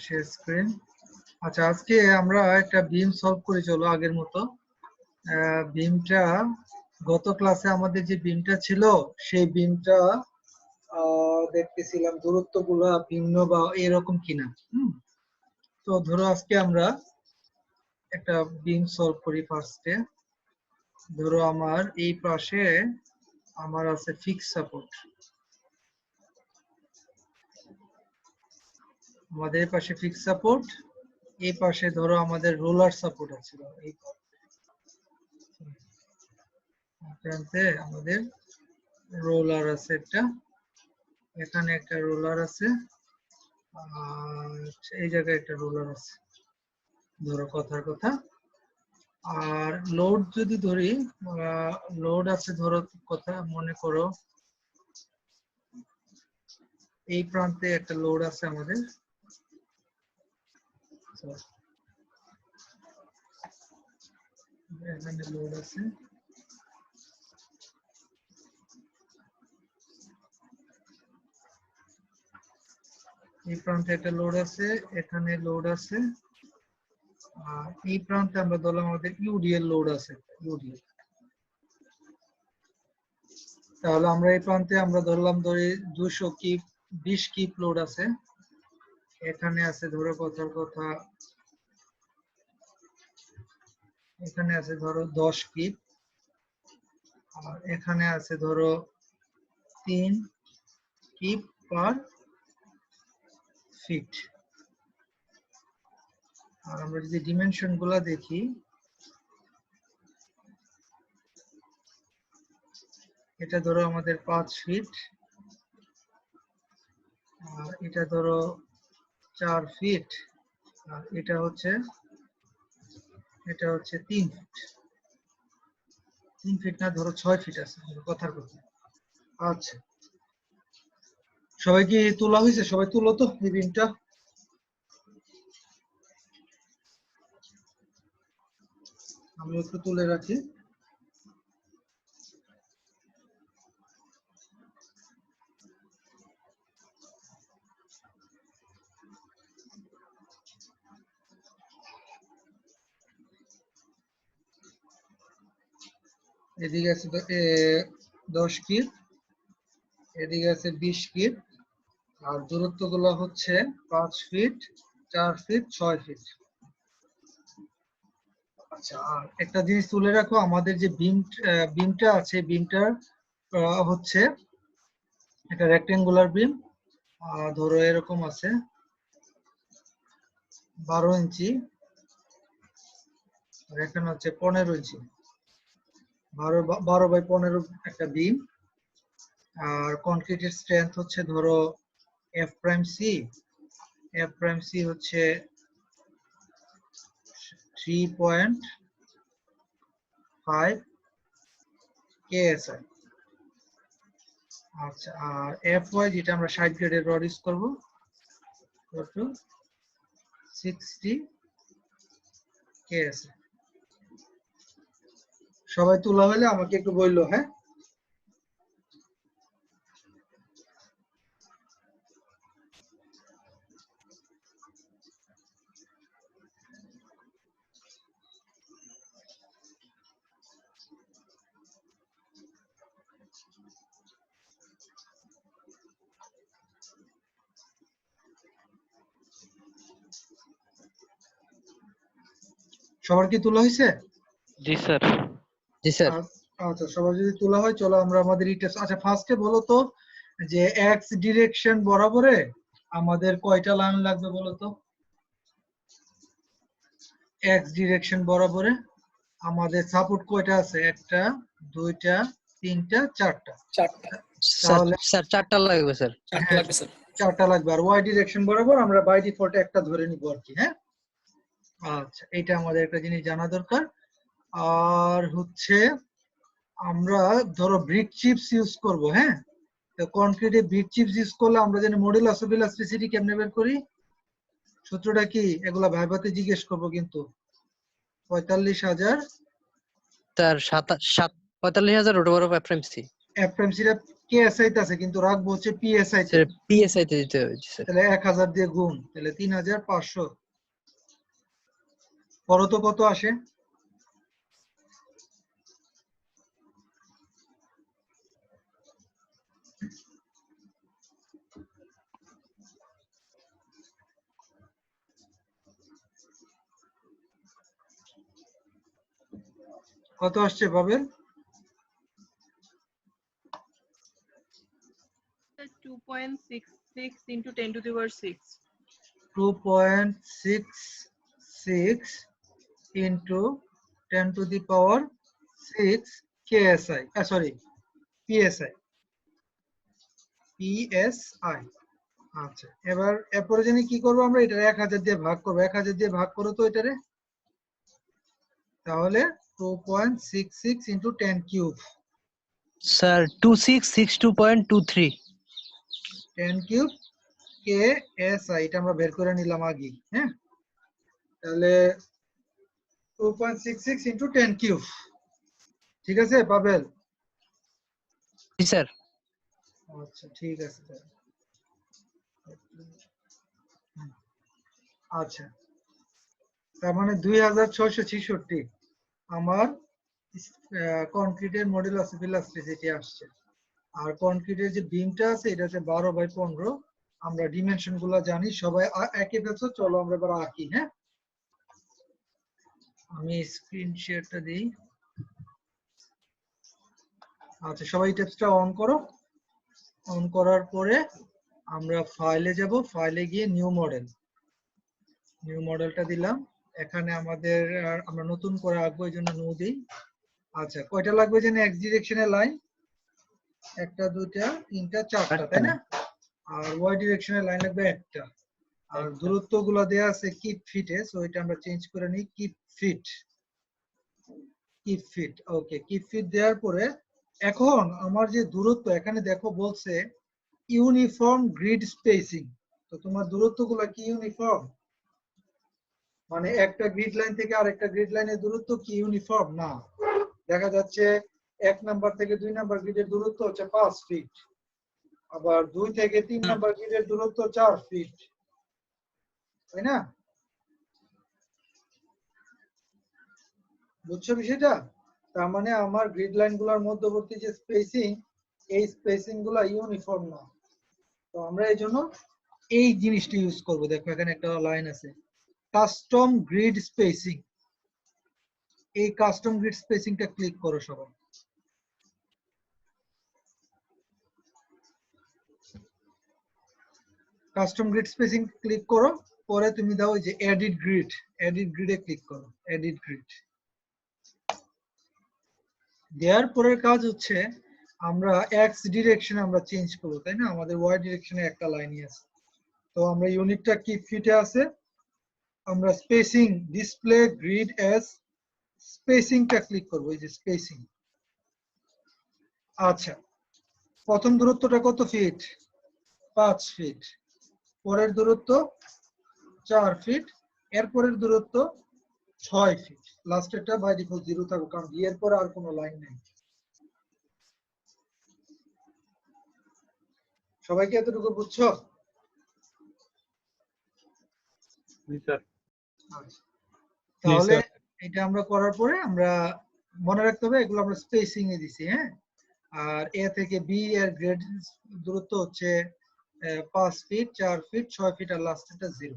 Share screen. আচ্ছা, আজকে আমরা একটা বিম সলভ করি, চলো আগের মতো। বিমটা গত ক্লাসে আমাদের যে বিমটা ছিল সেই বিমটা দেখতেছিলাম দূরত্বগুলো ভিন্ন বা এরকম কিনা। তো ধরো আজকে আমরা একটা বিম সলভ করি। ফার্স্টে ধরো আমার এই পাশে আমার আছে ফিক্স সাপোর্ট, আমাদের এই পাশে ফিক্স সাপোর্ট, এই পাশে ধরো আমাদের রোলার সাপোর্ট আছে। এই প্রান্তে আমাদের রোলার আছে একটা, এখানে একটা রোলার আছে, এই জায়গায় একটা রোলার আছে, ধরো কথার কথা। আর লোড যদি ধরি, লোড আছে ধরো কথা মনে করো এই প্রান্তে একটা লোড আছে আমাদের, এখানে লোড আছে, এই প্রান্তে একটা লোড আছে, এখানে লোড আছে, আর এই প্রান্তে আমরা ধরলাম আমাদের ইউডিএল লোড আছে, ইউডিএল। তাহলে আমরা এই প্রান্তে আমরা ধরলাম 200 কিপ 20 কিপ লোড আছে, এখানে আছে ধরো কথার কথা, এখানে আছে ধরো 10 কিপ, আর এখানে আছে ধরো 3 কিপ পার ফিট। আর আমরা যদি ডিমেনশন গুলা দেখি, এটা ধরো আমাদের 5 ফিট, আর এটা ধরো 4 ফিট, আর এটা হচ্ছে 3 ফিট। 3 ফিট না, ধরো 6 ফিট আছে কথার কথা। আচ্ছা, সবাই কি তোলা হয়েছে? সবাই তুলো তো এই বিমটা। আমি একটু তুলে রাখি। এদিকে আছে 10 কিপ, এদিকে আছে 20 কিপ, আর দূরত্ব গুলো হচ্ছে 5 ফিট, 4 ফিট, 6 ফিট। আচ্ছা, আর একটা জিনিস তুলে রাখো, আমাদের যে বিমটা আছে, বিমটার হচ্ছে একটা রেক্টেঙ্গুলার বিম, ধরো এরকম আছে 12 ইঞ্চি, আর এখানে হচ্ছে 15 ইঞ্চি, 12 বাই 15 একটা বিম। আর কনক্রিটের স্ট্রেংথ হচ্ছে ধরো এফ প্রাইম সি হচ্ছে 3.5 কেএসআই। আচ্ছা, আর এফ ওয়াই যেটা আমরা 60 গ্রেডের রড ইউজ করবো 60 কেএসআই। সবাই তোলা হলে আমাকে একটু বললো, হ্যাঁ? সবার কি তোলা হয়েছে? জি স্যার। জি স্যার। আচ্ছা, সবার যদি তোলা হয় চলো আমরা আমাদের আচ্ছা ফার্স্টে বলো তো যে এক্স ডিরেকশন বরাবরে আমাদের কয়টা লাইন লাগবে বলো তো? এক্স ডিরেকশন বরাবরে আমাদের সাপোর্ট কয়টা আছে? একটা, দুইটা, তিনটা, চারটা। তাহলে স্যার 4টা লাগবে স্যার। 4টা লাগবে স্যার। 4টা লাগবে। আর ওয়াই ডিরেকশন বরাবর আমরা বাই ডিফল্ট একটা ধরে নিব আর কি, হ্যাঁ? আচ্ছা, এটা আমাদের একটা জিনিস জানা দরকার। আর হচ্ছে আমরা ধরো ব্রিক চিপস ইউজ করব, হ্যাঁ? তো কনক্রিটে ব্রিক চিপস ইউজ করলে আমরা জানি মডুলাস অফ ইলাস্টিসিটি কেমনে বের করি? সূত্রটা কি? এগুলা ভাইভাতে জিজ্ঞেস করব কিন্তু। 45,000 sir 45,000 root over of F prime C. F prime C KSI তে আছে কিন্তু রাখবো হচ্ছে পিএসআই তে। স্যার পিএসআই তে দিতে হবে জি স্যার। তাহলে 1000 দিয়ে গুণ, তাহলে 3500। পরে তো কত আসে? কত আসছে পাবেন? 2.66 into 10 to the power 6. 2.66 into 10 to the power 6 KSI, sorry, PSI, PSI। আচ্ছা, এরপরে জানি কি করবো আমরা, এটা 1000 দিয়ে ভাগ করবো। 1000 দিয়ে ভাগ করো তো এটারে, তাহলে 2.66 into 10 cube. Sir 2662.23। 10 cube KSI, এটা আমরা বের করে নিলাম আগে। হ্যাঁ, তাহলে 2.66 into 10 কিউব। ঠিক আছে পাবেল? জি স্যার। আচ্ছা ঠিক আছে। আচ্ছা, তার মানে 2666 আমার কনক্রিটের মডুলাস ভেলোসিটি আসছে। আর কনক্রিটের যে বিমটা আছে এটা হচ্ছে 12/15। আমরা ডিমেনশন গুলো জানি, সবাই একে পেছো। চলো আমরা এবার আঁকি। হ্যাঁ, আমি স্ক্রিন শেয়ারটা দিই। আচ্ছা, সবাই টেক্সটটা অন করো। অন করার পরে আমরা ফাইলে যাব, ফাইলে গিয়ে নিউ মডেলটা দিলাম। এখানে আমাদের আমরা নতুন করে আঁকবো, এই জন্য নো দিই। আচ্ছা, কয়টা লাগবে জানি এক্স ডিরেকশনের লাইন? 1 2 3 4 তাই না? আর ওয়াই ডিরেকশনের লাইন লাগবে একটা। আর দূরত্ব গুলো দেয়া আছে কিপ ফিটে, সো এটা আমরা চেঞ্জ করে নিই কিপ ফিট। ওকে, কিপ ফিট দেওয়ার পরে এখন আমার যে দূরত্ব এখানে দেখো বলছে ইউনিফর্ম গ্রিড স্পেসিং। তো তোমার দূরত্ব গুলো কি ইউনিফর্ম? মানে একটা গ্রিড লাইন থেকে আরেকটা গ্রিড লাইনের দূরত্ব কি ইউনিফর্ম? না। দেখা যাচ্ছে 1 নাম্বার থেকে 2 নাম্বার গ্রিডের দূরত্ব হচ্ছে 5 ফিট, আবার 2 থেকে 3 নাম্বার গ্রিডের দূরত্ব 4 ফিট, তাই না? বুঝছো বিষয়টা? তার মানে আমার গ্রিড লাইন গুলোর মধ্যবর্তী যে স্পেসিং, এই স্পেসিং গুলো ইউনিফর্ম না। তো আমরা এই জন্য এই জিনিসটা ইউজ করব। দেখো এখানে একটা লাইন আছে, কাস্টম গ্রিড স্পেসিং। এই কাস্টম গ্রিড স্পেসিংটা ক্লিক করো সবাই। কাস্টম গ্রিড স্পেসিং ক্লিক করো, পরে তুমি দাও এই যে এডিট গ্রিডে ক্লিক করো। এডিট গ্রিড দেওয়ার পরের কাজ হচ্ছে আমরা এক্স ডিরেকশনে আমরা চেঞ্জ করবো, তাই না? আমাদের ওয়াই ডিরেকশনে একটা লাইনই আছে। তো আমরা ইউনিটটা কি ফিটে আছে, আমরা স্পেসিং ডিসপ্লে গ্রিড এস স্পেসিংটা ক্লিক করবো, এই যে স্পেসিং। আচ্ছা, প্রথম দূরত্বটা কত ফিট? 5 ফিট। পরের দূরত্ব 4 ফিট। এরপরের দূরত্ব 6 ফিট। লাস্টেরটা বাই ডিফল্ট 0 থাকবে, কারণ এর পরে আর কোনো লাইন নেই। সবাইকে এতটুকু বুঝছো? তাহলে এটা আমরা করার পরে আমরা মনে রাখতে হবে এগুলো আমরা স্পেসিং এ দিছি। হ্যাঁ, আর এ থেকে বি এর গ্রেড দূরত্ব হচ্ছে 5 ফিট, 4 ফিট, 6 ফিট, আর লাস্টেরটা 0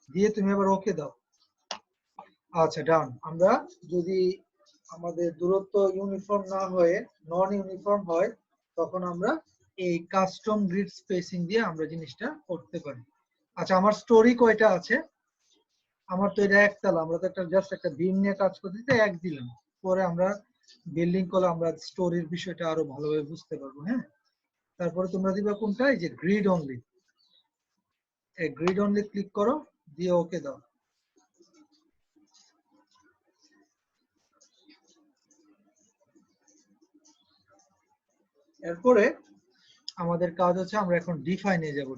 দিয়ে তুমি এবার ওকে দাও। আচ্ছা, ডান। আমরা যদি আমাদের দূরত্ব ইউনিফর্ম না হয়ে নন ইউনিফর্ম হয়, তখন আমরা এই কাস্টম গ্রিড স্পেসিং দিয়ে আমরা জিনিসটা করতে পারি। আচ্ছা, আমার স্টোরি কয়টা আছে? আমার তো এটা একতলা, আমরা তো একটা জাস্ট একটা বিম নিয়ে কাজ করতেছি, এক দিলাম। পরে আমরা বিল্ডিং করলে আমরা স্টোরির বিষয়টা আরো ভালোভাবে বুঝতে পারবো। হ্যাঁ, তারপরে তোমরা দিবা কোনটা, এই যে গ্রিড অনলি। এই গ্রিড অনলি ক্লিক করো, দিয়ে ওকে দাও। এরপরে আমাদের কাজ হচ্ছে আমরা এখন ডিফাইনে যাব।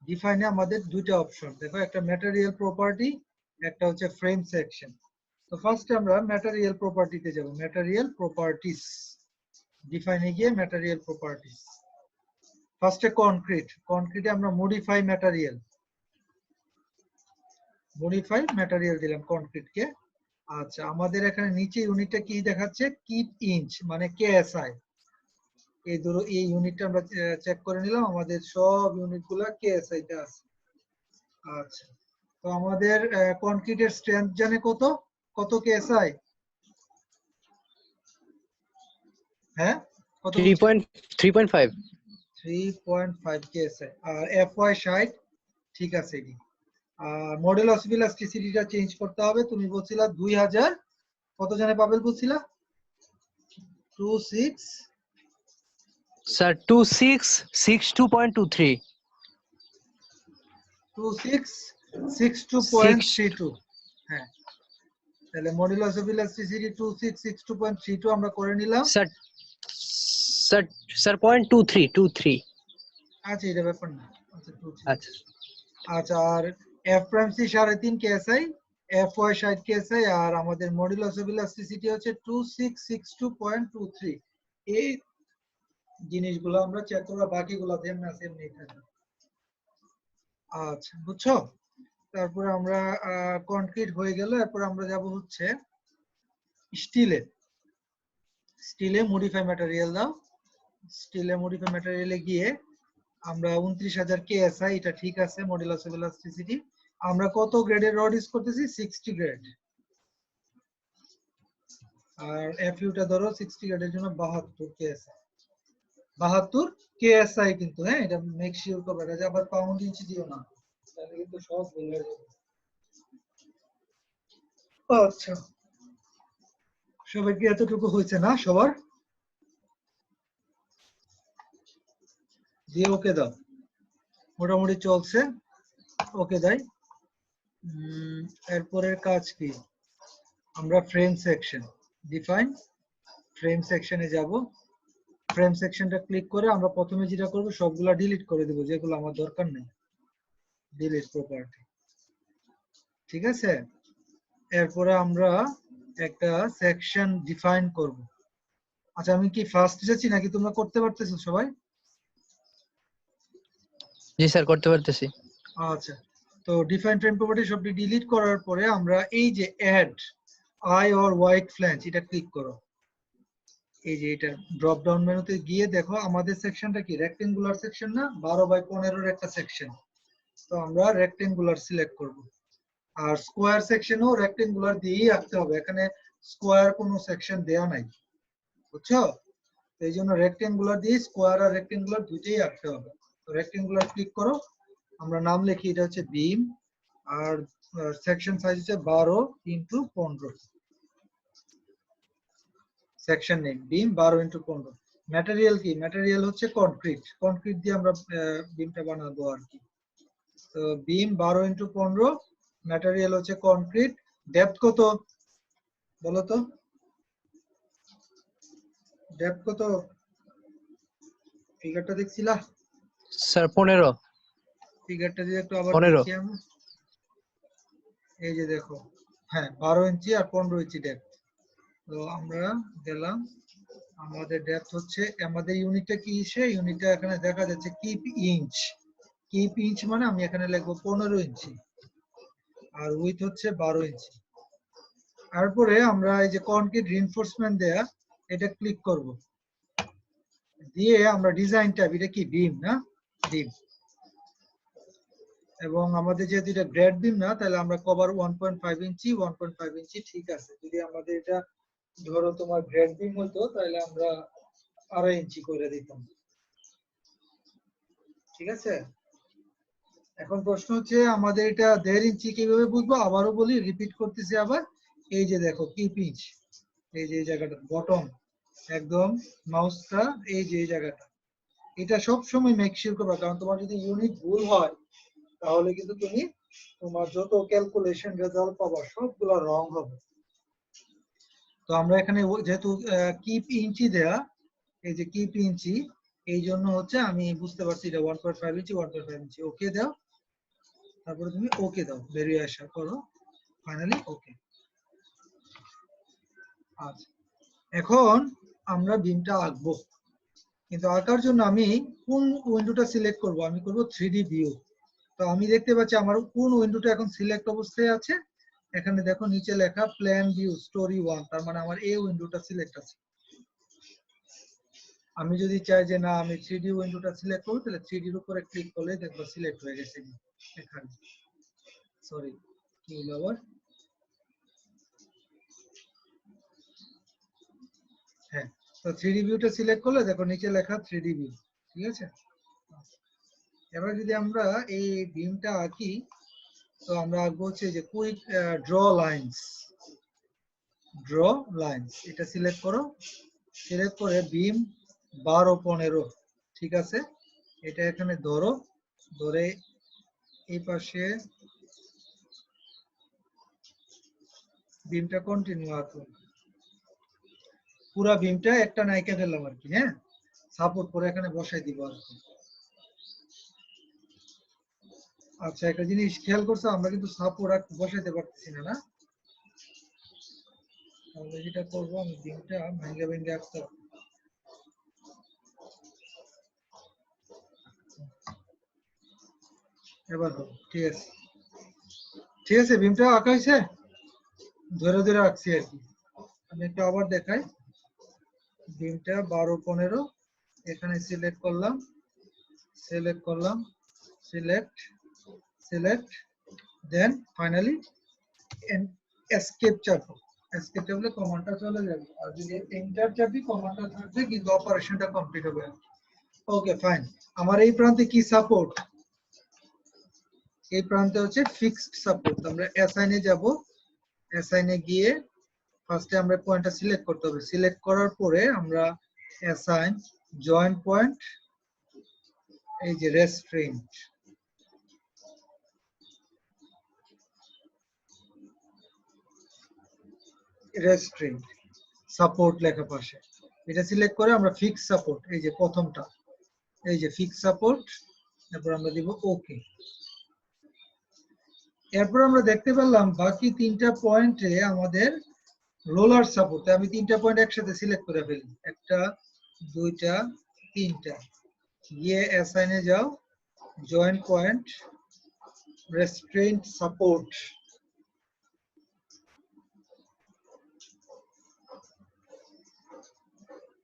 ডিফাইনে আমাদের দুইটা অপশন দেখো, একটা ম্যাটেরিয়াল প্রপার্টি, একটা হচ্ছে ফ্রেম সেকশন। তো ফার্স্ট আমরা ম্যাটেরিয়াল প্রপার্টিতে যাব। ম্যাটেরিয়াল প্রপার্টিস, ডিফাইনে গিয়ে ম্যাটেরিয়াল প্রপার্টিজ। ফার্স্টে কনক্রিটে আমরা মডিফাই ম্যাটেরিয়াল দিলাম কনক্রিটকে। আচ্ছা, আমাদের এখানে নিচে ইউনিটটা কি দেখাচ্ছে, কিপ ইঞ্চ মানে কেএসআই। এই ধরো এই ইউনিটটা আমরা চেক করে নিলাম, আমাদের সব ইউনিটগুলো কেএসআই তে আছে। আচ্ছা, তো আমাদের কনক্রিটের স্ট্রেংথ জানে কত কেএসআই? হ্যাঁ, কত? 3.5 3.5 কেএসআই। আর এফওয়াই 60, ঠিক আছে। এটি মডুলাস অফ ইলাস্টিসিটিটা চেঞ্জ করতে হবে। তুমি বলছিলা 2000 কত জানে পাবেল বলছিলা? 26 স্যার 2662.23 2662.32। হ্যাঁ, তাহলে মডুলাস অফ ইলাস্টিসিটি 2662.32 আমরা করে নিলাম। স্যার স্যার স্যার 0.23 আচ্ছা, এটা ব্যাপার না। আচ্ছা, 23। আচ্ছা আচ্ছা, আর F prime C 3.5 KSI, F Y 60 KSI, আর আমাদের মডুলাস অফ ইলাস্টিসিটি হচ্ছে 2662.23। এই জিনিসগুলো আমরা চেক করব, বাকিগুলো যেমন আছে এমনি থাকবে। আচ্ছা, বুঝছো? তারপরে আমরা কনক্রিট হয়ে গেল, এরপর আমরা যাব হচ্ছে স্টিলে মডিফাই ম্যাটেরিয়াল দাও। স্টিলে মডিফাই ম্যাটেরিয়ালে গিয়ে আমরা 29000 কেএসআই, এটা ঠিক আছে মডুলাস অফ ইলাস্টিসিটি। আমরা কত গ্রেডের রড ইউজ করতেছি? 60 গ্রেড। আর এফইউটা ধরো 60 গ্রেডের জন্য 72 কেএসআই। 72 কেএসআই কিন্তু, হ্যাঁ, এটা মেক শিওর করবে, এটা আবার পাউন্ড ইঞ্চি দিও না, তাহলে কিন্তু সব ভুল হয়ে যাবে। আচ্ছা, সবাই কি এতটুকু হয়েছে না সবার? দিয়ে ওকে দাও, মোটামুটি চলছে, ওকে দাই। এরপরের কাজ কি? আমরা ফ্রেম সেকশন ডিফাইন, ফ্রেম সেকশনে যাব। ফ্রেম সেকশনটা ক্লিক করে আমরা প্রথমে যেটা করব, সবগুলা ডিলিট করে দেব যেগুলো আমার দরকার নেই, ডিলিট প্রপার্টি। ঠিক আছে, এরপরে আমরা একটা সেকশন ডিফাইন করব। আচ্ছা, আমি কি ফার্স্ট যাচ্ছি নাকি তোমরা করতে পারতেছো সবাই? জি স্যার, করতে পারতেছি। আচ্ছা, তো ডিফাইন ফ্রেম প্রপার্টি সবটি ডিলিট করার পরে আমরা এই যে add I or white flange, এটা ক্লিক করো। এই যে এটা ড্রপ ডাউন মেনুতে গিয়ে দেখো আমাদের সেকশনটা কি রেক্টেঙ্গুলার সেকশন না, 12x15 এর একটা সেকশন। তো আমরা রেক্টেঙ্গুলার সিলেক্ট করব। আর স্কোয়ার সেকশনও রেক্টেঙ্গুলার দিয়েই রাখতে হবে, এখানে স্কোয়ার কোনো সেকশন দেয়া নাই, বুঝছো? এই জন্য রেক্টেঙ্গুলার দিয়ে স্কোয়ার আর রেক্টেঙ্গুলার দুইটাই রাখতে হবে। তো রেক্টেঙ্গুলার ক্লিক করো, আমরা নাম লিখি এটা হচ্ছে বিম, আর সেকশন সাইজ হচ্ছে 12x15। সেকশন নেম বিম 12x15। ম্যাটেরিয়াল কি? ম্যাটেরিয়াল হচ্ছে কনক্রিট দিয়ে আমরা বিমটা বানাবো আর কি। তো বিম 12x15, ম্যাটেরিয়াল হচ্ছে কনক্রিট। ডেপথ কত বলো তো? ডেপথ কত? ফিগারটা দেখছিলা? স্যার 15। ফিগারটা দিয়ে একটু আবার 15। দেখি আমরা। এই যে দেখো, হ্যাঁ 12 ইঞ্চি আর 15 ইঞ্চি ডেপথ। তো আমরা গেলাম, আমাদের ডেপথ হচ্ছে, আমাদের ইউনিটটা কি, সে ইউনিটটা এখানে দেখা যাচ্ছে কিপ ইঞ্চ। কিপ ইঞ্চ মানে আমি এখানে লিখবো 15 ইঞ্চি, আর উইথ হচ্ছে 12 ইঞ্চি। তারপরে আমরা এই যে কনক্রিট রিইনফোর্সমেন্ট দেয়া, এটা ক্লিক করব। দিয়ে আমরা ডিজাইন ট্যাব, এটা কি বিম না? বিম। এবং আমাদের যেহেতু এটা গ্রেড বিম না, তাহলে আমরা কভার 1.5 ইঞ্চি, 1.5 ইঞ্চি ঠিক আছে। যদি আমাদের এটা ধরো তোমার গ্রেড বিম হতো, তাহলে আমরা 2.5 ইঞ্চি করে দিতাম। ঠিক আছে, এখন প্রশ্ন হচ্ছে আমাদের এটা 1.5 ইঞ্চি কিভাবে বুঝবো? আবারও বলি, রিপিট করতেছি আবার। এই যে দেখো কিপ ইঞ্চ, এই যে এই জায়গাটা বটম, একদম মাউসটা এই যে এই জায়গাটা, এটা সব সময় মেক শিওর করবে, কারণ তোমার যদি ইউনিট ভুল হয় তাহলে কিন্তু তুমি তোমার যত ক্যালকুলেশন রেজাল্ট পাবা সবগুলো রং হবে। তো আমরা এখানে যেহেতু কিপ ইঞ্চি দেয়া, এই যে কিপ ইঞ্চি, এই জন্য হচ্ছে আমি বুঝতে পারছি এটা 1.5 ইঞ্চি, 1.5 ইঞ্চি। ওকে দাও, তারপরে তুমি ওকে দাও, বেরিয়ে আসা করো, ফাইনালি ওকে। আচ্ছা, এখন আমরা বিমটা আঁকবো, কিন্তু আঁকার জন্য আমি কোন উইন্ডোটা সিলেক্ট করব? আমি করব 3D ভিউ। তো আমি দেখতে পাচ্ছি আমার কোন উইন্ডোটা এখন সিলেক্ট অবস্থায় আছে। এখানে দেখো নিচে লেখা প্ল্যান ভিউ স্টোরি 1, তার মানে আমার এই উইন্ডোটা সিলেক্ট আছে। আমি যদি চাই যে না আমি 3D উইন্ডোটা সিলেক্ট করব, তাহলে 3D এর উপরে ক্লিক করলে দেখবো সিলেক্ট হয়ে গেছে এখানে। সরি, কি হলো আবার? হ্যাঁ, তো 3D ভিউটা সিলেক্ট করলে দেখো নিচে লেখা 3D ভিউ, ঠিক আছে। এবার যদি আমরা এই বিমটা আঁকি, তো আমরা আঁকবো হচ্ছে যে quick draw lines. Draw lines এটা সিলেক্ট করো, সিলেক্ট করে বিম 12-15, ঠিক আছে। এটা এখানে ধরো, ধরে এই পাশে বিমটা কন্টিনিউ আঁকো, পুরা বিমটা একটা নাইকা ফেললাম আর কি। হ্যাঁ, সাপোর্ট করে এখানে বসাই দিব আর কি। আচ্ছা, একটা জিনিস খেয়াল করছো, আমরা কিন্তু সাপোর্ট বসাইতে পারতেছি না, না? তাহলে যেটা করবো, আমি বিমটা ভেঙে ভেঙে আঁকতে হবে। এবার হবে, ঠিক আছে, ঠিক আছে। বিমটা আঁকা হয়েছে, ধরে ধরে আঁকছি আর কি। আমি একটু আবার দেখাই। বিমটা 12-15 এখানে সিলেক্ট করলাম, সিলেক্ট করলাম, select, select, then finally escape চাপো। এসকেপ চাপলে কমান্ডটা চলে যাবে, আর যদি এন্টার চাপি কমান্ডটা থাকবে, কিন্তু অপারেশনটা কমপ্লিট হবে। ওকে, ফাইন। আমার এই প্রান্তে কি সাপোর্ট? এই প্রান্তে হচ্ছে ফিক্সড সাপোর্ট। আমরা অ্যাসাইনে যাব, অ্যাসাইনে গিয়ে ফার্স্টে আমরা পয়েন্টটা সিলেক্ট করতে হবে। সিলেক্ট করার পরে আমরা অ্যাসাইন জয়েন্ট পয়েন্ট, এই যে রেস্ট্রেইন্ট, রেস্ট্রেইন্ট সাপোর্ট লেখা পাশে, এটা সিলেক্ট করে আমরা ফিক্স সাপোর্ট, এই যে প্রথমটা, এই যে ফিক্স সাপোর্ট, তারপর আমরা দিব ওকে। এরপর আমরা দেখতে পেলাম বাকি তিনটা পয়েন্টে আমাদের রোলার সাপোর্ট। আমি তিনটা পয়েন্ট একসাথে সিলেক্ট করে ফেলি, একটা, দুইটা, তিনটা। গিয়ে অ্যাসাইনে যাও, জয়েন্ট পয়েন্ট, রেস্ট্রেইন্ট সাপোর্ট,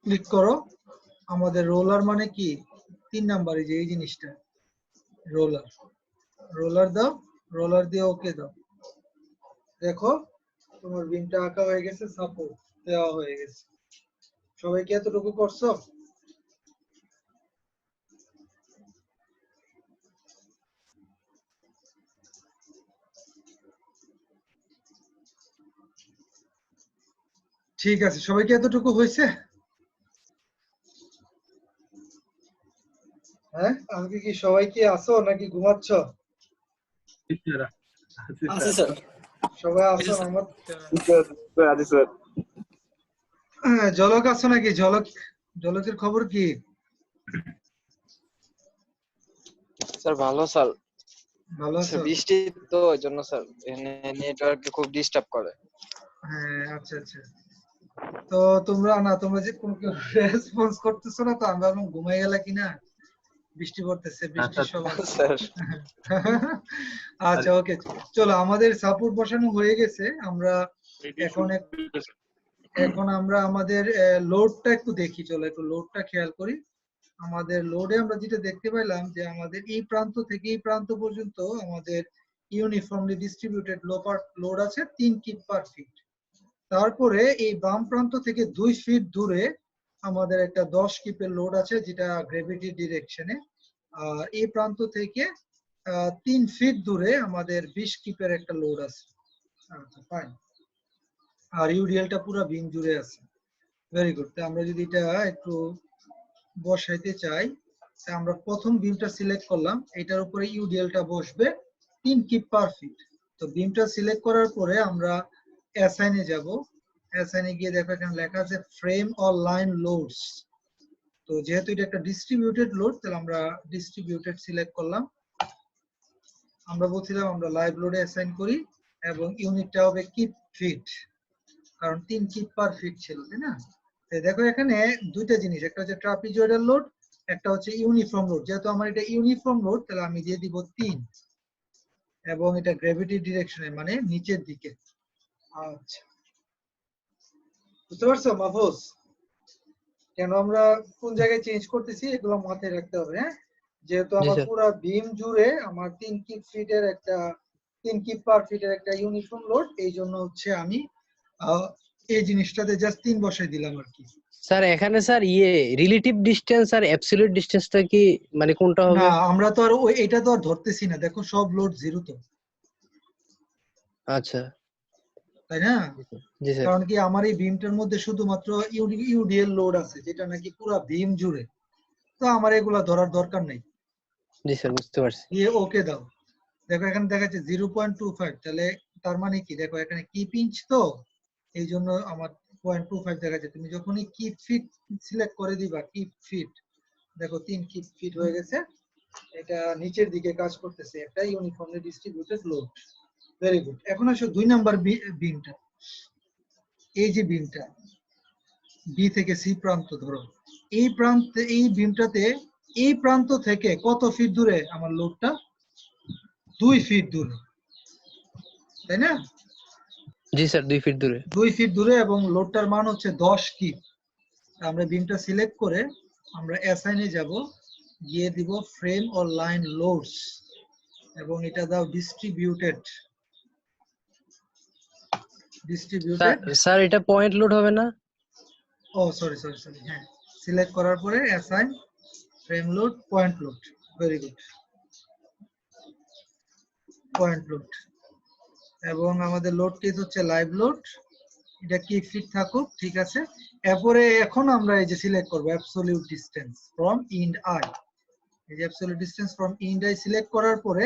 ক্লিক করো। আমাদের রোলার মানে কি? 3 নাম্বারে যে এই জিনিসটা রোলার, রোলার দাও, রোলার দিয়ে ওকে দাও। দেখো তোমার বিমটা আঁকা হয়ে গেছে, সাপোর্ট দেওয়া হয়ে গেছে। সবাই কি এতটুকু করছো? ঠিক আছে, সবাই কি এতটুকু হয়েছে? হ্যাঁ, আমাকে কি সবাই কি আসো নাকি ঘুমাচ্ছ? আছে স্যার। সবাই আসো আমার। আছে স্যার। ঝলক আসো নাকি? ঝলক, ঝলকের খবর কি? স্যার ভালো স্যার। ভালো স্যার আছো? বৃষ্টি তো ওই জন্য স্যার এখানে নেটওয়ার্ক খুব ডিস্টার্ব করে। হ্যাঁ, আচ্ছা আচ্ছা। তো তোমরা না, তোমরা যে কোনো রেসপন্স করতেছো না, তো আমি ভাবলাম ঘুমাই গেলা কিনা। বৃষ্টি পড়তেছে, বৃষ্টির সময়। স্যার আচ্ছা, ওকে, চলো আমাদের সাপোর্ট বসানো হয়ে গেছে। আমরা এখন এখন আমরা আমাদের লোডটা একটু দেখি। চলো একটু লোডটা খেয়াল করি। আমাদের লোডে আমরা যেটা দেখতে পেলাম যে আমাদের এই প্রান্ত থেকে এই প্রান্ত পর্যন্ত আমাদের ইউনিফর্মলি ডিস্ট্রিবিউটেড লোড আছে 3 কিপ পার ফিট। তারপরে এই বাম প্রান্ত থেকে 2 ফিট দূরে আমাদের একটা 10 কিপের লোড আছে, যেটা গ্রেভিটি ডিরেকশনে। আর এই প্রান্ত থেকে 3 ফিট দূরে আমাদের 20 কিপের একটা লোড আছে। আচ্ছা, ফাইন। আর ইউডিএলটা পুরো বিম জুড়ে আছে। Very good. আমরা যদি এটা একটু বসাইতে চাই, আমরা প্রথম বিমটা সিলেক্ট করলাম, এটার উপরে ইউডিএলটা বসবে 3 কিপ পার ফিট। তো বিমটা সিলেক্ট করার পরে আমরা অ্যাসাইনে যাব। অ্যাসাইনে গিয়ে দেখো এখানে লেখা আছে ফ্রেম অর লাইন লোডস। তো যেহেতু এটা একটা ডিস্ট্রিবিউটেড লোড, তাহলে আমরা ডিস্ট্রিবিউটেড সিলেক্ট করলাম। আমরা বলছিলাম আমরা লাইভ লোডে অ্যাসাইন করি, এবং ইউনিটটা হবে কিপ ফিট, কারণ 3 কিপ পার ফিট ছিল, তাই না? দেখো এখানে দুইটা জিনিস, একটা হচ্ছে ট্রাপিজয়েডাল লোড, একটা হচ্ছে ইউনিফর্ম লোড। যেহেতু আমার এটা ইউনিফর্ম লোড, তাহলে আমি দিয়ে দিব 3, এবং এটা গ্র্যাভিটি ডিরেকশনে মানে নিচের দিকে। আচ্ছা, বুঝতে পারছো মাহফুজ? কেন আমরা কোন জায়গায় চেঞ্জ করতেছি এগুলো মাথায় রাখতে হবে। হ্যাঁ, যেহেতু জি আমার স্যার। পুরো বিম জুড়ে আমার 3 কিপ ফিটের একটা 3 কিপ পার ফিটের একটা ইউনিফর্ম লোড, এই জন্য হচ্ছে আমি এই জিনিসটাতে জাস্ট 3 বসাই দিলাম আর কি। স্যার এখানে স্যার রিলেটিভ ডিসটেন্স আর অ্যাবসলিউট ডিসটেন্সটা কি মানে কোনটা না, হবে? আমরা তো আর এটা তো আর ধরতেছি না, দেখো সব লোড জিরো তো, আচ্ছা। তাই না? জি স্যার। কারণ কি আমার এই বিমটার মধ্যে শুধুমাত্র ইউডিএল লোড আছে, যেটা নাকি পুরো বিম জুড়ে, তো আমার এগুলা ধরার দরকার নেই। জি স্যার, বুঝতে পারছি। দিয়ে ওকে দাও। দেখো এখানে দেখাচ্ছে 0.25, তাহলে তার মানে কি, দেখো এখানে কি পিঞ্চ তো, এই জন্য আমার 0.25 দেখাচ্ছে। তুমি যখনই কিপ ফিট সিলেক্ট করে দিবা, কিপ ফিট, দেখো 3 কিপ ফিট হয়ে গেছে। এটা নিচের দিকে কাজ করতেছে, একটা uniformly distributed load. Very good. এখন আসো 2 নাম্বার বিমটা। এই যে বিমটা বি থেকে সি প্রান্ত ধরো, এই প্রান্তে এই বিমটাতে এই প্রান্ত থেকে কত ফিট দূরে আমার লোডটা? 2 ফিট দূরে, তাই না? জি স্যার, 2 ফিট দূরে। 2 ফিট দূরে, এবং লোডটার মান হচ্ছে 10 কিপ। আমরা বিমটা সিলেক্ট করে আমরা অ্যাসাইনে যাব, গিয়ে দিব ফ্রেম অর লাইন লোডস, এবং এটা দাও ডিস্ট্রিবিউটেড। স্যার স্যার এটা পয়েন্ট লোড হবে না? ও সরি সরি সরি, হ্যাঁ, সিলেক্ট করার পরে assign frame load point load. Very good, point load. এবং আমাদের লোড কেস হচ্ছে লাইভ লোড, এটা কি ফিট থাকুক, ঠিক আছে। এরপরে এখন আমরা এই যে সিলেক্ট করব অ্যাবসলিউট ডিসটেন্স ফ্রম ইন্ড আই। এই যে absolute distance from ইন্ড I select করার পরে,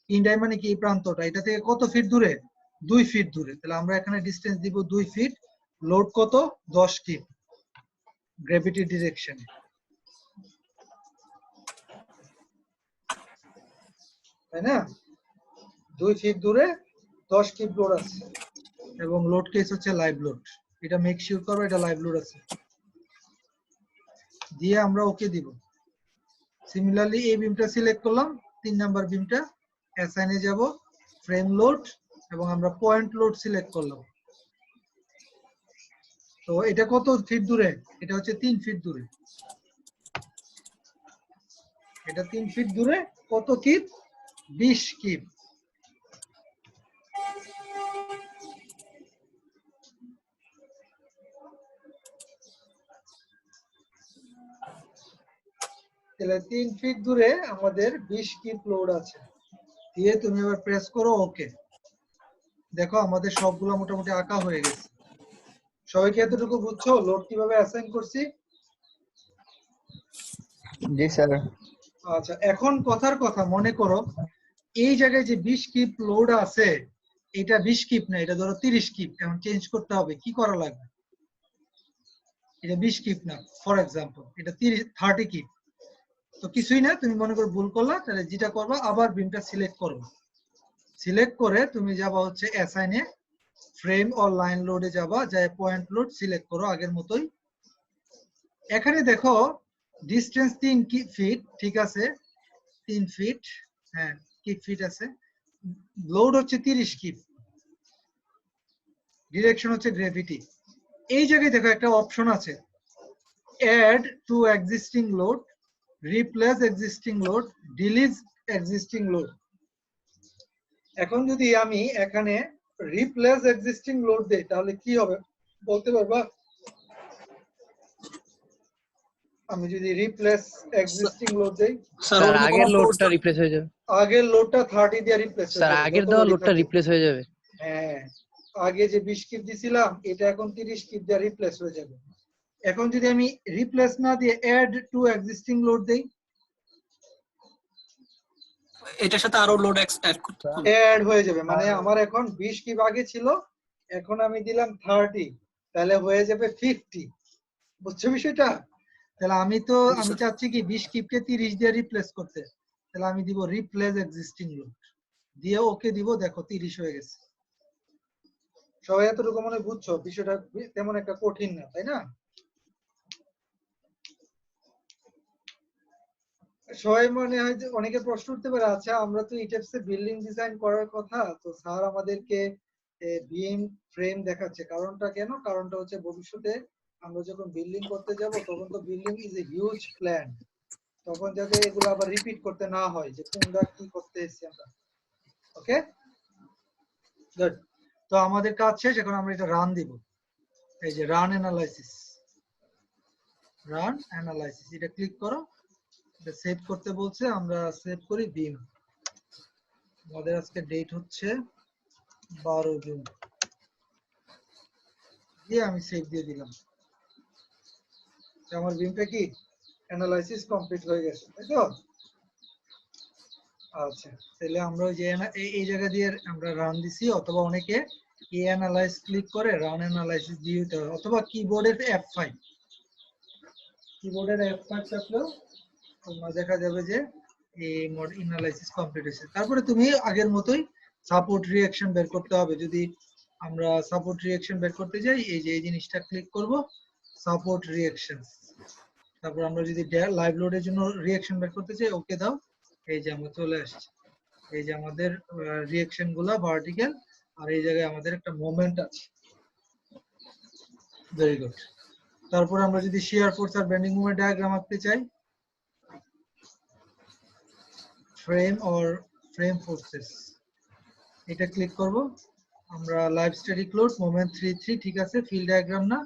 ইন্ড আই মানে কি এই প্রান্তটা, এটা থেকে কত ফিট দূরে? 2 ফিট দূরে। তাহলে আমরা এখানে ডিসটেন্স দিব 2 ফিট, লোড কত? 10 কিপ, গ্র্যাভিটি ডিরেকশন, তাই না? 2 ফিট দূরে 10 কিপ লোড আছে, এবং লোড কেস হচ্ছে লাইভ লোড। এটা মেক শিওর করো এটা লাইভ লোড আছে, দিয়ে আমরা ওকে দিব। সিমিলারলি এই বিমটা সিলেক্ট করলাম, 3 নাম্বার বিমটা, অ্যাসাইনে যাব, ফ্রেম লোড, এবং আমরা পয়েন্ট লোড সিলেক্ট করলাম। তো এটা কত ফিট দূরে? এটা হচ্ছে 3 ফিট দূরে। এটা 3 ফিট দূরে, কত কিপ? 20 কিপ। তাহলে 3 ফিট দূরে আমাদের 20 কিপ লোড আছে। দিয়ে তুমি এবার প্রেস করো ওকে। দেখো আমাদের সবগুলো মোটামুটি আঁকা হয়ে গেছে। সবাই কি এতটুকু বুঝছো লোড কিভাবে অ্যাসাইন করছি? জি স্যার। আচ্ছা, এখন কথার কথা, মনে করো এই জায়গায় যে 20 কিপ লোড আছে, এটা 20 কিপ না, এটা ধরো 30 কিপ। এখন চেঞ্জ করতে হবে, কি করা লাগবে? এটা 20 কিপ না, ফর এক্সাম্পল এটা 30 কিপ। তো কিছুই না, তুমি মনে করো ভুল করলা, তাহলে যেটা করবা আবার বিমটা সিলেক্ট করবে। সিলেক্ট করে তুমি যাবা হচ্ছে অ্যাসাইনে, ফ্রেম অর লাইন লোডে যাবা, যায় পয়েন্ট লোড সিলেক্ট করো আগের মতোই। এখানে দেখো ডিসটেন্স 3 ফিট, ঠিক আছে, 3 ফিট, হ্যাঁ কিপ ফিট আছে। লোড হচ্ছে 30 কিপ, ডিরেকশন হচ্ছে গ্র্যাভিটি। এই জায়গায় দেখো একটা অপশন আছে, add to existing load, replace existing load, delete existing load. এখন যদি আমি এখানে রিপ্লেস এক্সিস্টিং লোড দেই, তাহলে কি হবে বলতে পারবা? আমি যদি রিপ্লেস এক্সিস্টিং লোড দেই, স্যার আগের লোডটা রিপ্লেস হয়ে যাবে। আগের লোডটা 30 দিয়ে রিপ্লেস হয়ে স্যার যাবে, আগের যত দেওয়া লোডই লোডটা থাকে। রিপ্লেস হয়ে যাবে। হ্যাঁ, আগে যে 20 কিপ দিছিলাম এটা এখন 30 কিপ দিয়ে রিপ্লেস হয়ে যাবে। এখন যদি আমি রিপ্লেস না দিয়ে অ্যাড টু এক্সিস্টিং লোড দেই, এটার সাথে আরো লোড অ্যাড করতে হবে। অ্যাড হয়ে যাবে, মানে আমার এখন 20 কিপ আগে ছিল, এখন আমি দিলাম 30, তাহলে হয়ে যাবে 50। বুঝছো বিষয়টা? তাহলে আমি চাচ্ছি কি 20 কিপকে 30 দিয়ে রিপ্লেস করতে, তাহলে আমি দিব রিপ্লেস এক্সিস্টিং লোড, দিয়ে ওকে দিব। দেখো 30 হয়ে গেছে। সবাই এতটুকু মনে বুঝছো? বিষয়টা তেমন একটা কঠিন না, তাই না? সবাই মনে হয় যে অনেকে প্রশ্ন উঠতে পারে, আচ্ছা আমরা তো এই টাইপসের বিল্ডিং ডিজাইন করার কথা, তো স্যার আমাদেরকে বিম ফ্রেম দেখাচ্ছে, কারণটা কেন? কারণটা হচ্ছে ভবিষ্যতে আমরা যখন বিল্ডিং করতে যাব তখন তো building is a huge plan, তখন যাতে এগুলো আবার রিপিট করতে না হয় যে কোনটা কি করতে এসেছি আমরা। ওকে, গুড। তো আমাদের কাজ শেষ, এখন আমরা এটা রান দিব। এই যে রান অ্যানালাইসিস, রান অ্যানালাইসিস, এটা ক্লিক করো। এটা সেভ করতে বলছে, আমরা সেভ করি বিম। আমাদের আজকে ডেট হচ্ছে 12 জুন, দিয়ে আমি সেভ দিয়ে দিলাম। আমার বিমটা কি অ্যানালাইসিস কমপ্লিট হয়ে গেছে, তাই তো? আচ্ছা, তাহলে আমরা ওই যে এই জায়গা দিয়ে আমরা রান দিছি, অথবা অনেকে এ অ্যানালাইজ ক্লিক করে রান অ্যানালাইসিস দিয়ে দিতে হয়, অথবা কিবোর্ডের F5, কিবোর্ডের F5 চাপলেও তোমার দেখা যাবে যে এই মোড অ্যানালাইসিস কমপ্লিট হয়েছে। তারপরে তুমি আগের মতোই সাপোর্ট রিঅ্যাকশন বের করতে হবে। যদি আমরা সাপোর্ট রিঅ্যাকশন বের করতে যাই, এই যে এই জিনিসটা ক্লিক করব, সাপোর্ট রিঅ্যাকশনস। তারপর আমরা যদি লাইভ লোডের জন্য রিঅ্যাকশন বের করতে চাই, ওকে দাও, এই যে আমরা চলে আসছে। এই যে আমাদের রিঅ্যাকশন গুলা ভার্টিক্যাল, আর এই জায়গায় আমাদের একটা মোমেন্ট আছে। Very good. তারপর আমরা যদি শিয়ার ফোর্স আর বেন্ডিং মোমেন্ট ডায়াগ্রাম আঁকতে চাই, ফ্রেম অর ফ্রেম ফোর্সেস, এটা ক্লিক করব। আমরা লাইভ স্ট্যাটিক লোড মোমেন্ট 3 3, ঠিক আছে, ফিল্ড ডায়াগ্রাম না,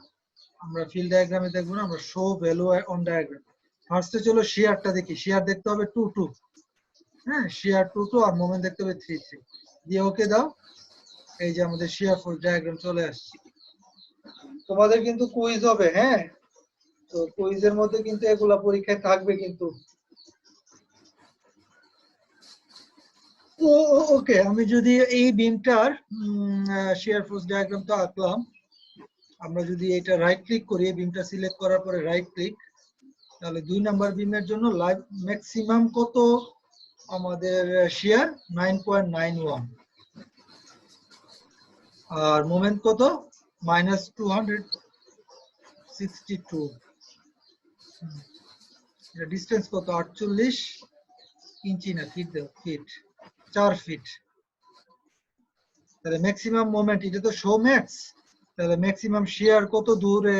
আমরা ফিল্ড ডায়াগ্রামে দেখব না, আমরা শো ভ্যালু অন ডায়াগ্রাম। ফার্স্টে চলো শিয়ারটা দেখি, শিয়ার দেখতে হবে 2 2, হ্যাঁ শিয়ার 2 2, আর মোমেন্ট দেখতে হবে 3 3, দিয়ে ওকে দাও। এই যে আমাদের শিয়ার ফোর্স ডায়াগ্রাম চলে আসছে। তোমাদের কিন্তু কুইজ হবে, হ্যাঁ, তো কুইজের মধ্যে কিন্তু এগুলা পরীক্ষায় থাকবে কিন্তু। ওকে, আমি যদি এই বিমটার শিয়ার ফোর্স ডায়াগ্রাম তো আঁকলাম, আমরা যদি এটা রাইট ক্লিক করি, বিমটা সিলেক্ট করার পরে রাইট ক্লিক, তাহলে 2 নাম্বার বিমের জন্য লাইভ ম্যাক্সিমাম কত আমাদের শিয়ার 9.91, আর মোমেন্ট কত -262, ডিসটেন্স কত 48 ইঞ্চি না ফিট, দাও ফিট, 4 ফিট। তাহলে ম্যাক্সিমাম মোমেন্ট, এটা তো শো ম্যাক্স, তাহলে ম্যাক্সিমাম শিয়ার কত দূরে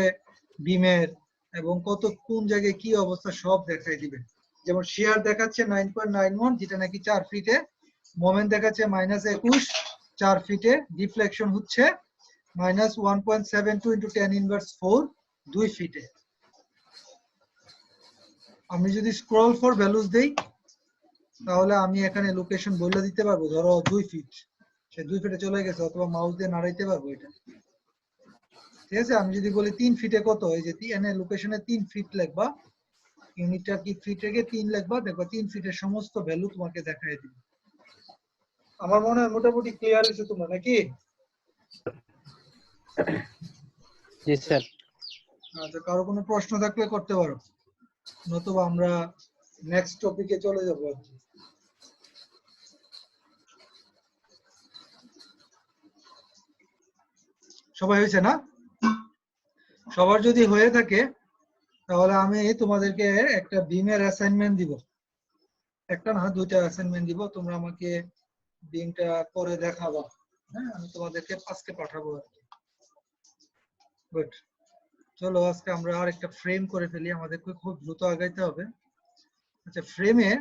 বিমের এবং কত কোন জায়গায় কি অবস্থা সব দেখাই দিবে। যেমন শিয়ার দেখাচ্ছে 9.91, যেটা নাকি 4 ফিটে, মোমেন্ট দেখাচ্ছে -21 4 ফিটে, ডিফ্লেকশন হচ্ছে -1.72 × 10⁻⁴ 2 ফিটে। আমি যদি স্ক্রল ফর ভ্যালুস দেই, তাহলে আমি এখানে লোকেশন বলে দিতে পারবো, ধরো 2 ফিট, সে 2 ফিটে চলে গেছে, অথবা মাউস দিয়ে নাড়াইতে পারবো এটা, ঠিক আছে। আমি যদি বলি 3 ফিটে কত, এই যে এনে লোকেশনে 3 ফিট লিখবা, ইউনিটটা কি ফিট রেখে 3 লিখবা, দেখো 3 ফিটের সমস্ত ভ্যালু তোমাকে দেখায় দিবে। আমার মনে হয় মোটামুটি ক্লিয়ার হয়েছে তোমরা, নাকি? জি স্যার। আচ্ছা, কারো কোনো প্রশ্ন থাকলে করতে পারো, নতুবা আমরা নেক্সট টপিকে চলে যাবো আর কি। সবাই হয়েছে না? সবার যদি হয়ে থাকে, তাহলে আমি তোমাদেরকে একটা বিমের অ্যাসাইনমেন্ট দিব, একটা না 2টা অ্যাসাইনমেন্ট দিব, তোমরা আমাকে বিমটা করে দেখাবা, হ্যাঁ, আমি তোমাদেরকে আজকে পাঠাবো আর কি। গুড, চলো আজকে আমরা আর একটা ফ্রেম করে ফেলি, আমাদেরকে খুব দ্রুত আগাইতে হবে। আচ্ছা, ফ্রেমে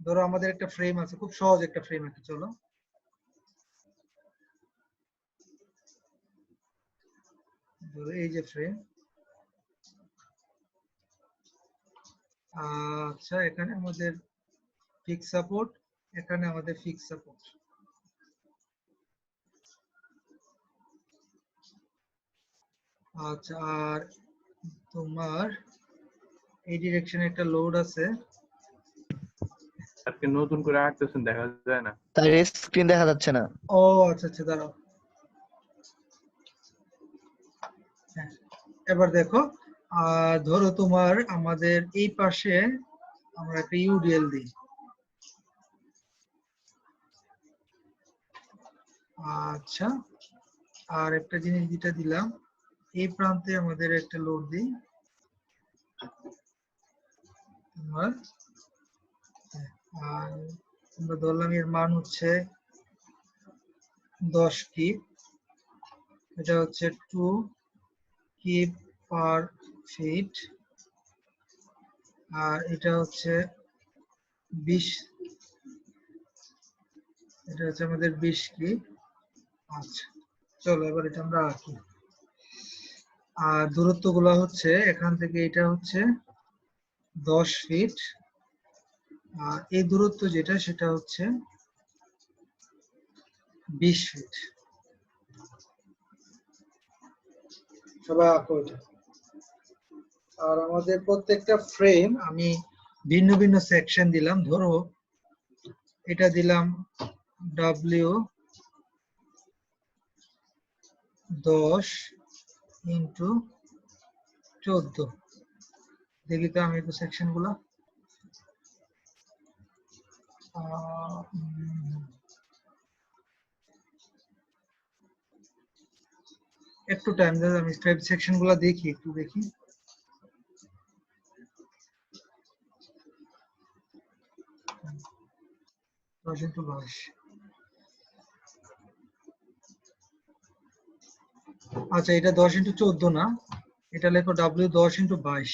ধরো আমাদের একটা ফ্রেম আছে, খুব সহজ একটা ফ্রেম আছে, চলো ধরো এই যে ফ্রেম। আচ্ছা, এখানে আমাদের ফিক্স সাপোর্ট, এখানে আমাদের ফিক্স সাপোর্ট। আচ্ছা, আর তোমার এই ডিরেকশনে একটা লোড আছে। আজকে নতুন করে আঁকতেছেন, দেখা যায় না, তার স্ক্রিন দেখা যাচ্ছে না। ও আচ্ছা আচ্ছা, দাঁড়াও, হ্যাঁ, এবার দেখো। আর ধরো তোমার আমাদের এই পাশে আমরা একটা ইউডিএল দিই, আচ্ছা, আর একটা জিনিস যেটা দিলাম, এই প্রান্তে আমাদের একটা লোড দিই, তোমার আর আমরা ধরলাম এর মান হচ্ছে 10 কিপ, এটা হচ্ছে 2 কিপ পার ফিট, আর এটা হচ্ছে 20, এটা হচ্ছে আমাদের 20 কিপ। আচ্ছা চলো এবার এটা আমরা আঁকি। আর দূরত্ব গুলা হচ্ছে এখান থেকে এটা হচ্ছে 10 ফিট, আর এই দূরত্ব যেটা সেটা হচ্ছে 20 ফিট। সবাই আঁকো এটা। আর আমাদের প্রত্যেকটা ফ্রেম আমি ভিন্ন ভিন্ন সেকশন দিলাম। ধরো এটা দিলাম W10x14, দেখি তো আমি একটু সেকশন গুলা একটু টাইম দেন, আমি সেকশন গুলা দেখি, একটু দেখি। আচ্ছা এটা 10x14 না, এটা লেখো W10x22।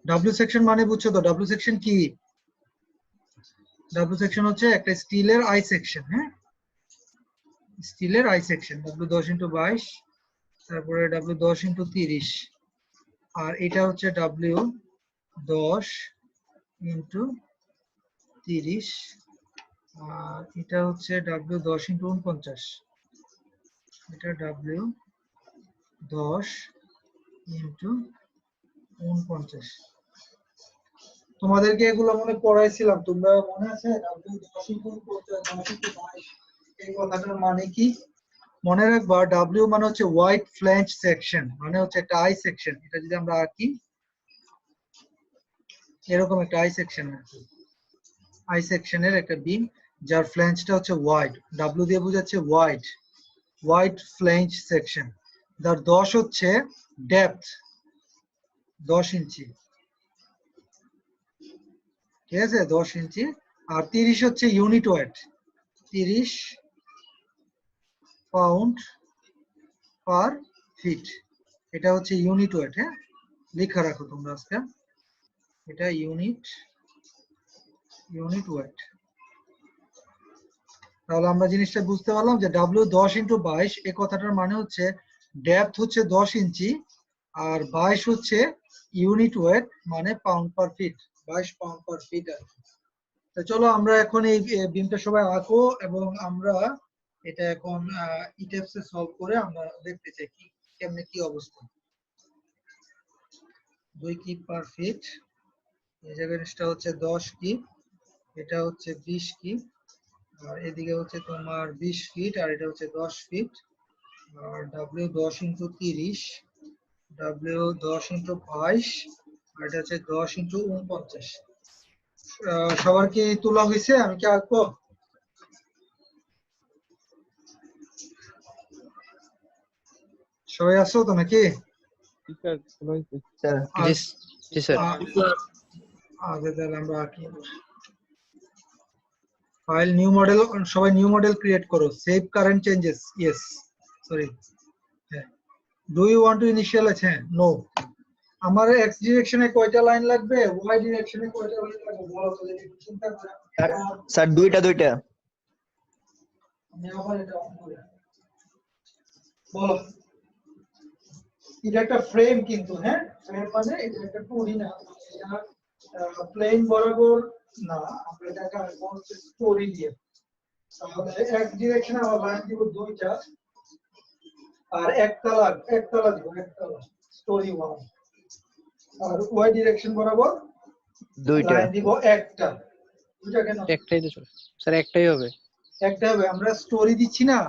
W সেকশন মানে বুঝছো তো? W সেকশন কি? W সেকশন হচ্ছে একটা স্টিলের আই সেকশন। হ্যাঁ, স্টিলের আই সেকশন W10x22, তারপরে W10x30, আর এটা হচ্ছে W10x30, আর এটা হচ্ছে W10x49, এটা W10x49। তোমাদেরকে এগুলো মনে পড়াইছিলাম, তোমরা মনে আছে? W10x49 এই কথাটার মানে কি মনে রাখবা? W মানে হচ্ছে হোয়াইট ফ্ল্যাঞ্জ সেকশন, মানে হচ্ছে একটা আই সেকশন। এটা যদি আমরা আঁকি এরকম একটা আই সেকশন, আই সেকশনের একটা বিম যার ফ্ল্যাঞ্জটা হচ্ছে হোয়াইট, W দিয়ে বোঝাচ্ছে হোয়াইট, হোয়াইট ফ্ল্যাঞ্জ সেকশন। যার 10 হচ্ছে ডেপথ, 10 ইঞ্চি, ঠিক আছে, 10 ইঞ্চি। আর 30 হচ্ছে ইউনিট ওয়েট, 30 পাউন্ড পার ফিট, এটা হচ্ছে ইউনিট ওয়েট। হ্যাঁ, লেখা রাখো তোমরা আজকে, এটা ইউনিট ওয়েট। তাহলে আমরা জিনিসটা বুঝতে পারলাম যে W10x22 এই কথাটার মানে হচ্ছে ডেপথ হচ্ছে 10 ইঞ্চি, আর 22 হচ্ছে ইউনিট ওয়েট, মানে পাউন্ড পার ফিট, 22 পাউন্ড পার ফিট। তো চলো আমরা এখন এই বিমটা সবাই আঁকো, এবং আমরা এটা এখন ইটেপসে সলভ করে আমরা দেখতে চাই কি কেমনে কি অবস্থা। 2 কিপ পার ফিট, এই জায়গাটা হচ্ছে 10 কিপ, এটা হচ্ছে 20 কিপ, আর এদিকে হচ্ছে তোমার 20 ফিট, আর এটা হচ্ছে 10 ফিট। আর W10x30, W10x22, আর এটা হচ্ছে 10x49। সবার কি তোলা হয়েছে? আমি কি আঁকবো? সবাই আছো তো নাকি? স্যার জি স্যার। আগে তাহলে আমরা আঁকি। ফাইল, নিউ মডেল, সবাই নিউ মডেল ক্রিয়েট করো। Save current changes, yes, sorry, হ্যাঁ। Do you want to initialize? হ্যাঁ, নো। আমার এক্স ডিরেকশনে কয়টা লাইন লাগবে, ওয়াই ডিরেকশনে কয়টা লাইন লাগবে বলো তো, দেখি চিন্তা করে। স্যার দুইটা। আমি আবার এটা অন করি, বলো। এটা একটা ফ্রেম কিন্তু, হ্যাঁ, ফ্রেম মানে এটা একটা 2D না, এটা প্লেন বরাবর না, আমরা এটাকে আঁকবো হচ্ছে স্টোরি দিয়ে। তাহলে এক ডিরেকশনে আমরা লাইন দিব দুইটা, আর একতলা দিব, একতলা স্টোরি 1। আর ওয়াই ডিরেকশন বরাবর দুইটা। লাইন দিব একটা। দুইটা কেন? একটাই তো চলে স্যার, একটাই হবে। একটা হবে, আমরা স্টোরি দিচ্ছি না,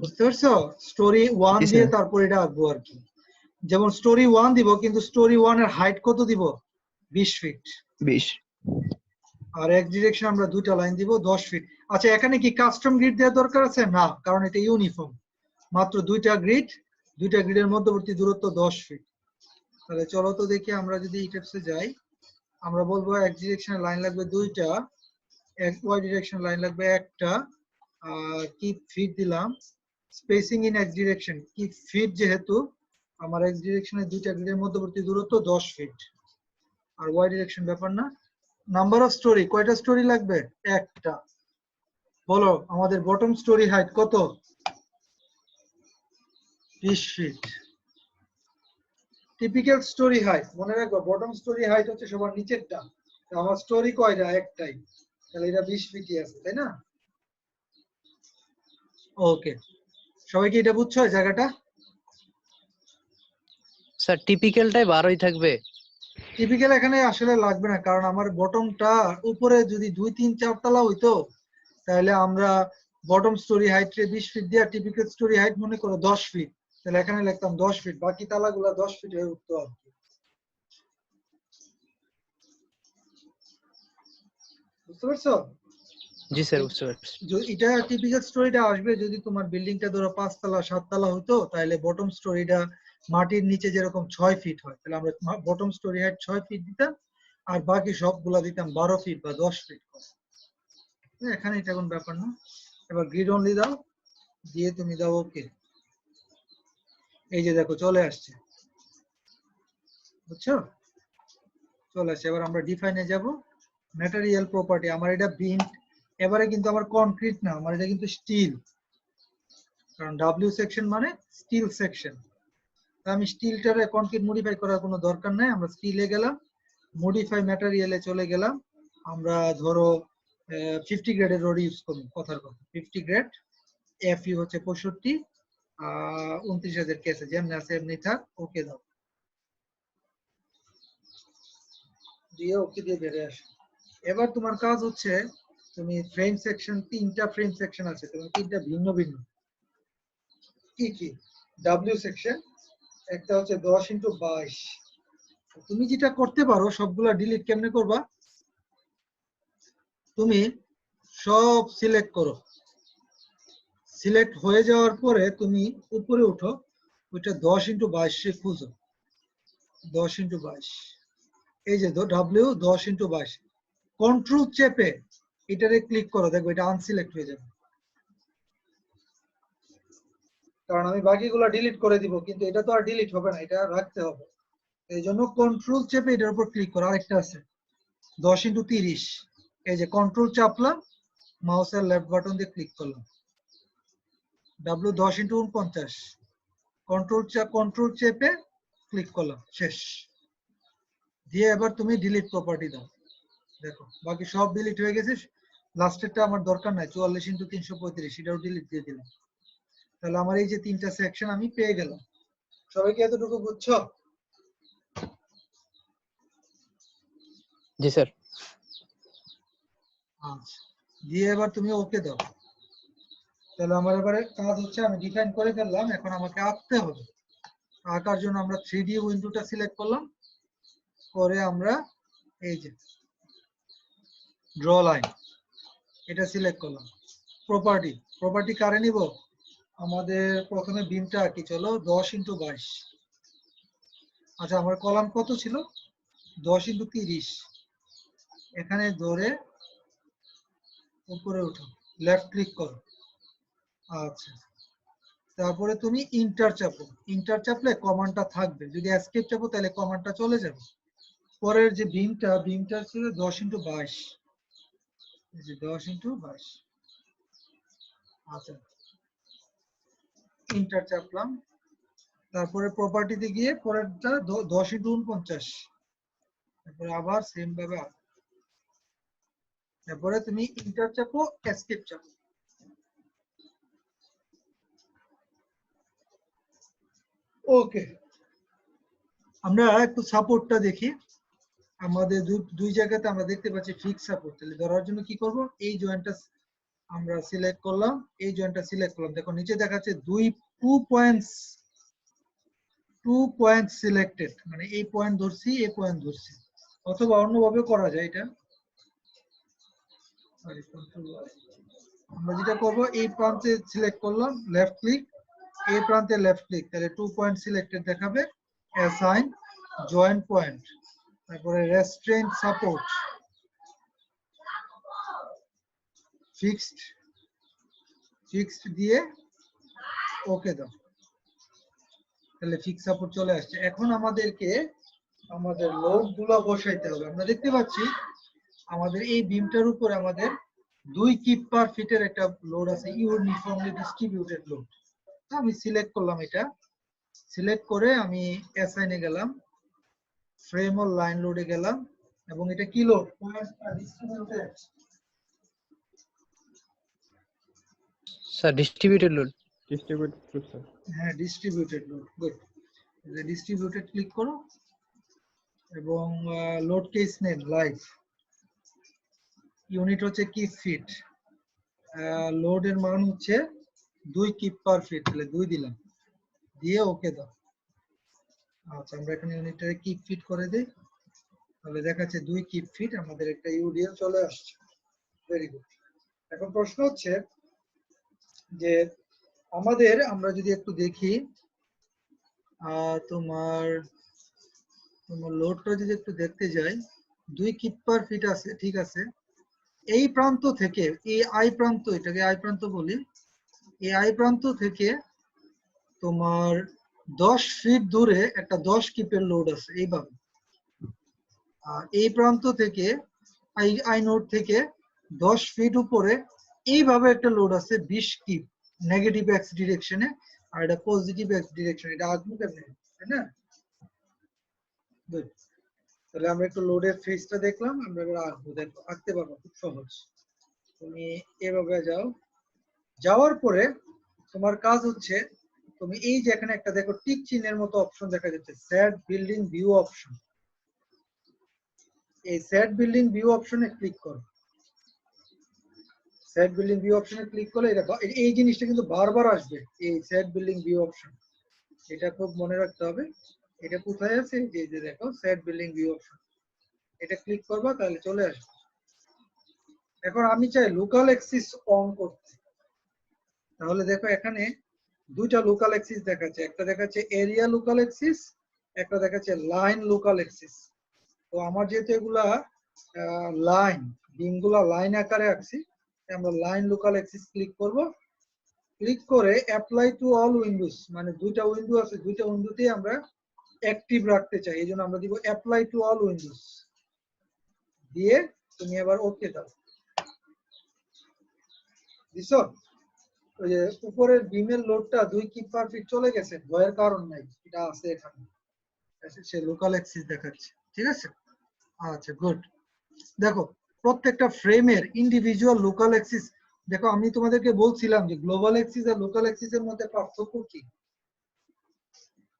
বুঝতে পারছো? স্টোরি 1 জি, দিয়ে স্যার। তারপর এটা আঁকবো আর কি। যেমন স্টোরি 1 দিব, কিন্তু স্টোরি 1 এর হাইট কত দিব? 20 ফিট। 20। আর এক ডিরেকশন আমরা দুইটা লাইন দিব 10 ফিট। আচ্ছা, এখানে কি কাস্টম গ্রিড দেওয়ার দরকার আছে? না, কারণ এটা ইউনিফর্ম, মাত্র দুইটা গ্রিডের মধ্যবর্তী দূরত্ব 10 ফিট। তাহলে চলো তো দেখি আমরা যদি ইটেপসে যাই, আমরা বলবো এক্স ডিরেকশনে লাইন লাগবে দুইটা, ওয়াই ডিরেকশন লাইন লাগবে একটা, আর কি ফিট দিলাম স্পেসিং ইন এক্স ডিরেকশন কি ফিট, যেহেতু আমার এক্স ডিরেকশনের দুইটা গ্রিডের মধ্যবর্তী দূরত্ব 10 ফিট, আর ওয়াই ডিরেকশন ব্যাপার না। নাম্বার অফ স্টোরি, কয়টা স্টোরি লাগবে? একটা। বলো আমাদের বটম স্টোরি হাইট কত? 20 ফিট। টিপিক্যাল স্টোরি হাইট মনে রাখবো, বটম স্টোরি হাইট হচ্ছে সবার নিচেরটা, তো আমার স্টোরি কয়টা? একটাই, তাহলে এটা 20 ফিটই আছে, তাই না? ওকে, সবাই কি এটা বুঝছো এই জায়গাটা? স্যার টিপিক্যালটাই 12ই থাকবে। টিপিক্যাল এখানে আসলে লাগবে না, কারণ আমার বটমটা উপরে যদি 2, 3, 4 তলা হইতো তাহলে আমরা বটম স্টোরি হাইট 20 ফিট দিয়ে টিপিক্যাল স্টোরি হাইট মনে করো 10 ফিট, তাহলে এখানে লিখতাম 10 ফিট, বাকি তালাগুলা 10 ফিট হয়ে উঠতো আর কি। বুঝতে পারছো? জি স্যার বুঝতে পারছি। এটা টিপিক্যাল স্টোরিটা আসবে যদি তোমার বিল্ডিংটা ধরো 5 তলা 7 তলা হতো, তাহলে বটম স্টোরিটা মাটির নিচে যেরকম 6 ফিট হয়, তাহলে আমরা বটম স্টোরি হাইট 6 ফিট দিতাম, আর বাকি সবগুলা দিতাম 12 ফিট বা 10 ফিট। এখানে এটা কোন ব্যাপার না। এবার গ্রিড অনলি দাও, দিয়ে তুমি দাও ওকে। এই যে দেখো চলে আসছে, বুঝছো? চলে আসছে। এবার আমরা ডিফাইনে যাব। ম্যাটেরিয়াল প্রপার্টি, আমার এটা বিম, এবারে কিন্তু আমার কনক্রিট না, আমার এটা কিন্তু স্টিল, কারণ ডাব্লিউ সেকশন মানে স্টিল সেকশন। আমি স্টিলটারে কনক্রিট মডিফাই করার কোনো দরকার নাই, আমরা স্টিলে গেলাম, মডিফাই ম্যাটেরিয়ালে চলে গেলাম, আমরা ধরো 50 গ্রেডের রড ইউজ করব, কথার কথা 50 গ্রেড, এফ ইউ হচ্ছে 65, 29,000 কেসে যেমনি আছে এমনি থাক, ওকে দাও, দিয়ে ওকে দিয়ে বেরিয়ে আসো। এবার তোমার কাজ হচ্ছে, তুমি ফ্রেম সেকশন, 3টা ফ্রেম সেকশন আছে, তুমি 3টা ভিন্ন ভিন্ন, কি কি? ডাব্লিউ সেকশন, একটা হচ্ছে 10x22। তুমি যেটা করতে পারো সবগুলা ডিলিট কেমনে করবা, তুমি সব সিলেক্ট করো, সিলেক্ট হয়ে যাওয়ার পরে তুমি উপরে উঠো, ওইটা 10x22 খুঁজো, 10x22, এই যে ডাব্লিউ 10x22, কন্ট্রোল চেপে এটারে ক্লিক করো, দেখো এটা আনসিলেক্ট হয়ে যাবে, কারণ আমি বাকিগুলো ডিলিট করে দিব, কিন্তু এটা তো আর ডিলিট হবে না, এটা রাখতে হবে, এই জন্য কন্ট্রোল চেপে এটার উপর ক্লিক করো। আরেকটা আছে 10x30, এই যে কন্ট্রোল চাপলাম, মাউসের লেফট বাটন দিয়ে ক্লিক করলাম, ডাব্লিউ 10x49, কন্ট্রোল চেপে ক্লিক করলাম, শেষ। দিয়ে এবার তুমি ডিলিট প্রপার্টি দাও, দেখো বাকি সব ডিলিট হয়ে গেছে, লাস্টেরটা আমার দরকার নাই, 44x335, এটাও ডিলিট দিয়ে দিলাম, তাহলে আমার এই যে 3টা সেকশন আমি পেয়ে গেলাম। সবাই কি এতটুকু বুঝছো? জি স্যার। আচ্ছা, দিয়ে এবার তুমি ওকে দাও। তাহলে আমার এবারে কাজ হচ্ছে, আমি ডিফাইন করে ফেললাম, এখন আমাকে আঁকতে হবে। আঁকার জন্য আমরা 3D উইন্ডোটা সিলেক্ট করলাম, করে আমরা এই যে ড্র লাইন এটা সিলেক্ট করলাম। প্রপার্টি কারে নিব? আমাদের প্রথমে বিমটা আঁকি, চলো 10x22। আচ্ছা আমার কলাম কত ছিল? 10x30, এখানে ধরে উপরে উঠো, লেফট ক্লিক করো। আচ্ছা, তারপরে তুমি ইন্টার চাপো, ইন্টার চাপলে কমান্ডটা থাকবে, যদি এসকেপ চাপো তাহলে কমান্ডটা চলে যাবে। পরের যে বিমটা ছিল 10x22, এই যে 10x22। আচ্ছা, ইন্টার চাপলাম, তারপরে প্রপার্টিতে গিয়ে পরেরটা 10x49, তারপরে আবার সেম ভাবে, তারপরে তুমি ইন্টার চাপো, এসকেপ চাপো। ওকে, আমরা একটু সাপোর্টটা দেখি। আমাদের দুই জায়গাতে আমরা দেখতে পাচ্ছি ফিক্স সাপোর্ট, তাহলে ধরার জন্য কি করব, এই জয়েন্টটা আমরা সিলেক্ট করলাম, এই জয়েন্টটা সিলেক্ট করলাম, দেখো নিচে দেখাচ্ছে 2 পয়েন্ট সিলেক্টেড, মানে এই পয়েন্ট ধরছি, এই পয়েন্ট ধরছি, অথবা অন্যভাবে করা যায় এটা। আমরা যেটা করব, এই প্রান্তে সিলেক্ট করলাম, লেফট ক্লিক, এই প্রান্তে লেফট ক্লিক, তাহলে 2 পয়েন্ট সিলেক্টেড দেখাবে, অ্যাসাইন, জয়েন্ট পয়েন্ট, তারপরে রেস্ট্রেন্ট সাপোর্ট, ফিক্সড দিয়ে ওকে দাও। তাহলে ফিক্স সাপোর্ট চলে আসছে। এখন আমাদেরকে আমাদের লোড গুলো বসাইতে হবে। আমরা দেখতে পাচ্ছি আমাদের এই বিমটার উপরে আমাদের 2 কিপ পার ফিটের একটা লোড আছে, ইউনিফর্মলি ডিস্ট্রিবিউটেড লোড। আমি সিলেক্ট করলাম, এটা সিলেক্ট করে আমি অ্যাসাইনে গেলাম, ফ্রেম ও লাইন লোডে গেলাম, এবং এটা কি load? Distributed. Sir distributed load. Distributed load, sir. হ্যাঁ, distributed load. Good. Distributed click করো এবং load case name live, unit হচ্ছে কিপ ফিট, লোডের মান হচ্ছে 2 কিপ পার ফিট, তাহলে 2 দিলাম, দিয়ে ওকে দাও। আচ্ছা, আমরা এখানে ইউনিটটাকে কিপ ফিট করে দিই, তাহলে দেখাচ্ছে 2 কিপ ফিট, আমাদের একটা ইউডিএল চলে আসছে। Very good. এখন প্রশ্ন হচ্ছে যে আমরা যদি একটু দেখি তোমার লোডটা যদি একটু দেখতে যাই, 2 কিপ পার ফিট আছে, ঠিক আছে। এই প্রান্ত থেকে এই আই প্রান্ত, এটাকে আই প্রান্ত বলি, এই আই প্রান্ত থেকে তোমার 10 ফিট দূরে একটা 10 কিপের লোড আছে এইভাবে। আর এই প্রান্ত থেকে আই নোড থেকে 10 ফিট উপরে এইভাবে একটা লোড আছে 20 কিপ, নেগেটিভ এক্স ডিরেকশনে, আর এটা পজিটিভ এক্স ডিরেকশন। এটা আঁকবো কেমনে, তাই না? গুড। তাহলে আমরা একটু লোডের ফেজটা দেখলাম, আমরা এবার আঁকবো। দেখো, আঁকতে পারবো, খুব সহজ। তুমি এভাবে যাও, যাওয়ার পরে তোমার কাজ হচ্ছে, তুমি এই যে এখানে একটা দেখো টিক চিহ্নের মতো অপশন দেখা যাচ্ছে, সেট বিল্ডিং ভিউ অপশন। এই সেট বিল্ডিং ভিউ অপশনে ক্লিক করো। সেট বিল্ডিং ভিউ অপশনে ক্লিক করলে এই জিনিসটা কিন্তু বারবার আসবে, এই সেট বিল্ডিং ভিউ অপশন। এটা খুব মনে রাখতে হবে। এটা কোথায় আছে? এই যে দেখো সেট বিল্ডিং ভিউ অপশন, এটা ক্লিক করবা, তাহলে চলে আসবে। এখন আমি চাই লোকাল এক্সিস অন করতে, তাহলে দেখো এখানে 2টা লোকাল এক্সিস দেখাচ্ছে, একটা দেখাচ্ছে এরিয়া লোকাল এক্সিস, একটা দেখাচ্ছে লাইন লোকাল এক্সিস। তো আমার যেহেতু এগুলা লাইন, বিমগুলা লাইন আকারে আঁকছি, আমরা লাইন লোকাল এক্সিস ক্লিক করব। ক্লিক করে অ্যাপ্লাই টু অল উইন্ডোজ, মানে 2টা উইন্ডো আছে, 2টা উইন্ডোতেই আমরা অ্যাক্টিভ রাখতে চাই, এই জন্য আমরা দিব অ্যাপ্লাই টু অল উইন্ডোজ, দিয়ে তুমি এবার ওকে দাও। দিছো? ওই যে উপরের বিমের লোডটা 2 কিপ পার ফিট চলে গেছে, ভয়ের কারণ নাই, এটা আছে এখানে, সে লোকাল এক্সিস দেখাচ্ছে, ঠিক আছে? আচ্ছা, গুড। দেখো প্রত্যেকটা ফ্রেমের ইন্ডিভিজুয়াল লোকাল এক্সিস, দেখো আমি তোমাদেরকে বলছিলাম যে গ্লোবাল এক্সিস আর লোকাল এক্সিসের মধ্যে পার্থক্য কি।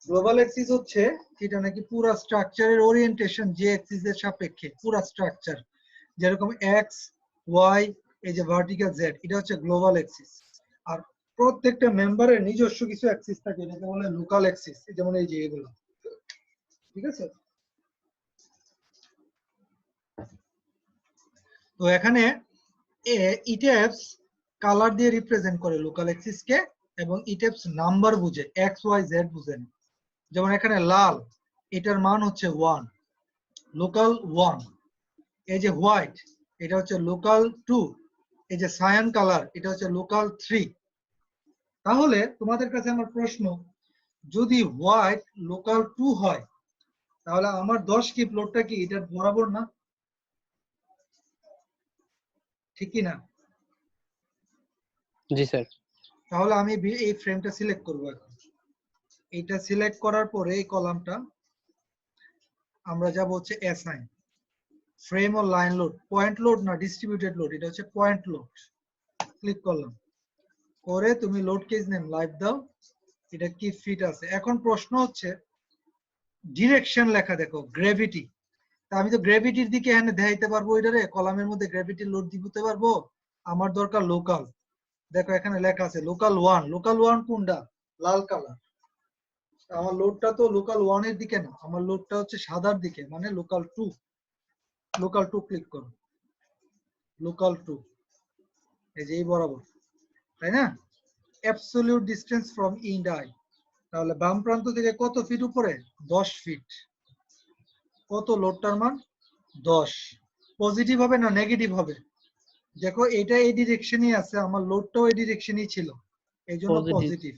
গ্লোবাল এক্সিস হচ্ছে এটা নাকি পুরো স্ট্রাকচারের ওরিয়েন্টেশন যে এক্সিসের সাপেক্ষে, পুরো স্ট্রাকচার, যেরকম এক্স ওয়াই, এই যে ভার্টিক্যাল জেড, এটা হচ্ছে গ্লোবাল এক্সিস। আর প্রত্যেকটা মেম্বারের নিজস্ব কিছু অ্যাক্সিস থাকে, এটাকে বলে লোকাল অ্যাক্সিস, যেমন এই যে এগুলো, ঠিক আছে? তো এখানে ইটেপস কালার দিয়ে রিপ্রেজেন্ট করে লোকাল অ্যাক্সিস কে, এবং ইটেপস নাম্বার বুঝে, এক্স ওয়াই জেড বুঝে না। যেমন এখানে লাল, এটার মান হচ্ছে 1, লোকাল 1। এই যে হোয়াইট, এটা হচ্ছে লোকাল 2। এই যে সায়ান কালার, এটা হচ্ছে লোকাল 3। তাহলে তোমাদের কাছে আমার প্রশ্ন, যদি হোয়াইট লোকাল 2 হয়, তাহলে আমার 10 কিপ লোডটা কি এটার বরাবর না? ঠিক কি না? জি স্যার। তাহলে আমি এই ফ্রেমটা সিলেক্ট করব। এখন এটা সিলেক্ট করার পরে এই কলামটা আমরা যাব হচ্ছে অ্যাসাইন, ফ্রেম ও লাইন লোড, পয়েন্ট লোড না ডিস্ট্রিবিউটেড লোড, এটা হচ্ছে পয়েন্ট লোড। ক্লিক করলাম, করে তুমি লোড কেস নেম লাইভ দাও, এটা কি ফিট আছে। এখন প্রশ্ন হচ্ছে ডিরেকশন লেখা দেখো, গ্র্যাভিটি, তা আমি তো গ্র্যাভিটির দিকে এখানে দেখাইতে পারবো, এটারে কলামের মধ্যে গ্র্যাভিটির লোড দিতে পারবো, আমার দরকার লোকাল। দেখো এখানে লেখা আছে লোকাল 1, লোকাল 1 কোনটা? লাল কালার। আমার লোডটা তো লোকাল 1 এর দিকে না, আমার লোডটা হচ্ছে সাদার দিকে, মানে লোকাল 2। লোকাল 2 ক্লিক করো, লোকাল 2, এই যে এই বরাবর, তাই না? অ্যাবসলিউট ডিসটেন্স ফ্রম ইন্ড আই, তাহলে বাম প্রান্ত থেকে কত ফিট উপরে? 10 ফিট। কত লোডটার মান 10 পজিটিভ হবে না নেগেটিভ হবে দেখো এটা এই ডিরেকশনই আছে আমার লোডটাও এই ডিরেকশনই ছিল এই জন্য Positive. পজিটিভ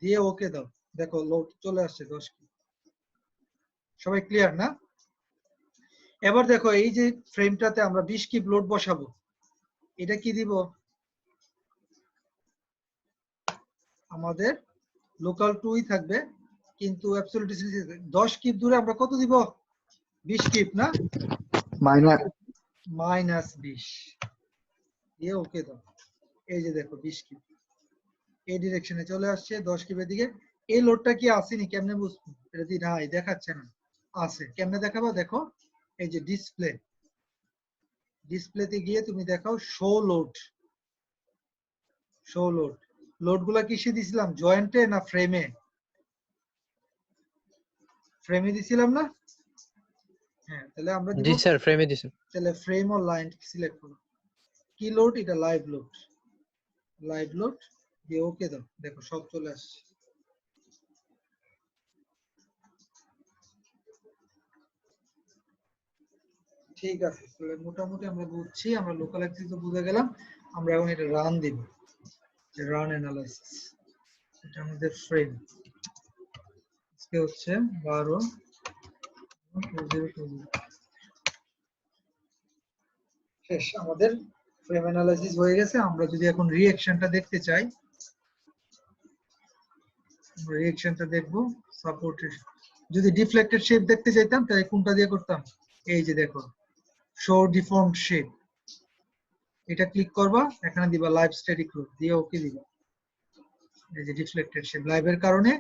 দিয়ে ওকে দাও দেখো লোড চলে আসছে 10 কিপ সবাই ক্লিয়ার না এবার দেখো এই যে ফ্রেমটাতে আমরা 20 কিপ লোড বসাবো এটা কি দিব আমাদের লোকাল 2ই থাকবে কিন্তু অ্যাবসলিউট ডিসটেন্স 10 কিপ দূরে আমরা কত দিব 20 কিপ না মাইনাস 20 দিয়ে ওকে দাও এই যে দেখো 20 কিপ এই ডিরেকশনে চলে আসছে 10 কিপের দিকে এই লোডটা কি আসেনি কেমনে বুঝবো এটা দি নাই দেখাচ্ছে না আছে কেমনে দেখাবো দেখো এই যে ডিসপ্লেতে গিয়ে তুমি দেখাও শো লোড লোডগুলা কিসে দিছিলাম জয়েন্টে না ফ্রেমে দিছিলাম না হ্যাঁ তাহলে আমরা দিব জি স্যার ফ্রেমে দিছেন তাহলে ফ্রেম ও লাইন সিলেক্ট করো কি লোড এটা লাইভ লোড দিয়ে ওকে দাও দেখো সব চলে আসছে ঠিক আছে তাহলে মোটামুটি আমরা বুঝছি আমরা লোকাল অ্যাক্সিস তো বুঝে গেলাম আমরা এখন এটা রান দিব রান অ্যানালাইসিস এটা আমাদের ফ্রেম আজকে হচ্ছে 12 শেষ আমাদের ফ্রেম অ্যানালাইসিস হয়ে গেছে আমরা যদি এখন রিঅ্যাকশনটা দেখতে চাই রিঅ্যাকশনটা দেখবো সাপোর্ট যদি ডিফ্লেক্টেড শেপ দেখতে চাইতাম তাহলে কোনটা দিয়ে করতাম এই যে দেখো শো ডিফর্মড শেপ এটা ক্লিক করবা এখানে দিবা লাইভ স্ট্যাটিক লোড দিয়ে ওকে দিবা এই যে ডিফ্লেক্টেড শেপ লাইভের কারণে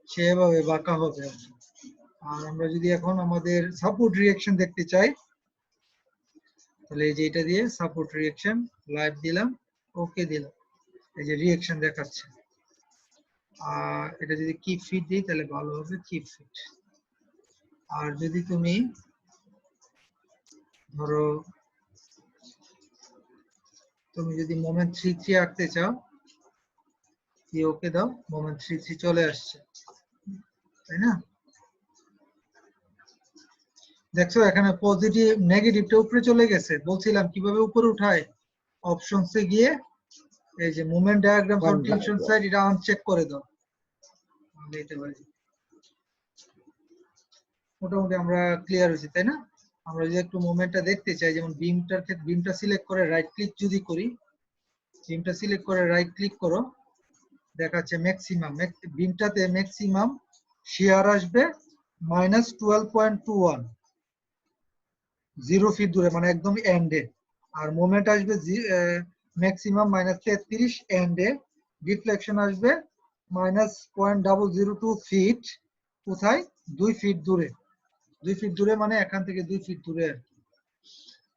সেভাবে বাঁকা হবে আর আমরা যদি এখন আমাদের সাপোর্ট রিঅ্যাকশন দেখতে চাই তাহলে এই যে এটা দিয়ে সাপোর্ট রিঅ্যাকশন লাইভ দিলাম ওকে দিলাম এই যে রিঅ্যাকশন দেখাচ্ছে আর এটা যদি কিপ ফিট দিই তাহলে ভালো হবে কিপ ফিট আর যদি তুমি ধরো তুমি যদি মোমেন্ট 3 আঁকতে চাও দিয়ে ওকে দাও মোমেন্ট 3 চলে আসছে তাই না দেখছো এখানে পজিটিভ নেগেটিভটা উপরে চলে গেছে বলছিলাম কিভাবে উপরে উঠায় অপশনসে গিয়ে এই যে movement diagram on tension side এটা আনচেক করে দাও এটা মোটামুটি আমরা ক্লিয়ার হয়েছি তাই না আমরা যদি একটু মুভমেন্টটা দেখতে চাই যেমন বিমটার ক্ষেত্রে বিমটা সিলেক্ট করে রাইট ক্লিক যদি করি বিমটা সিলেক্ট করে রাইট ক্লিক করো দেখাচ্ছে ম্যাক্সিমাম বিমটাতে ম্যাক্সিমাম শিয়ার আসবে -12.21 0 ফিট দূরে মানে একদম এন্ডে আর মোমেন্ট আসবে ম্যাক্সিমাম -33 এন্ডে ডিফ্লেকশন আসবে -0.002 ফিট কোথায় 2 ফিট দূরে 2 ফিট দূরে মানে এখান থেকে 2 ফিট দূরে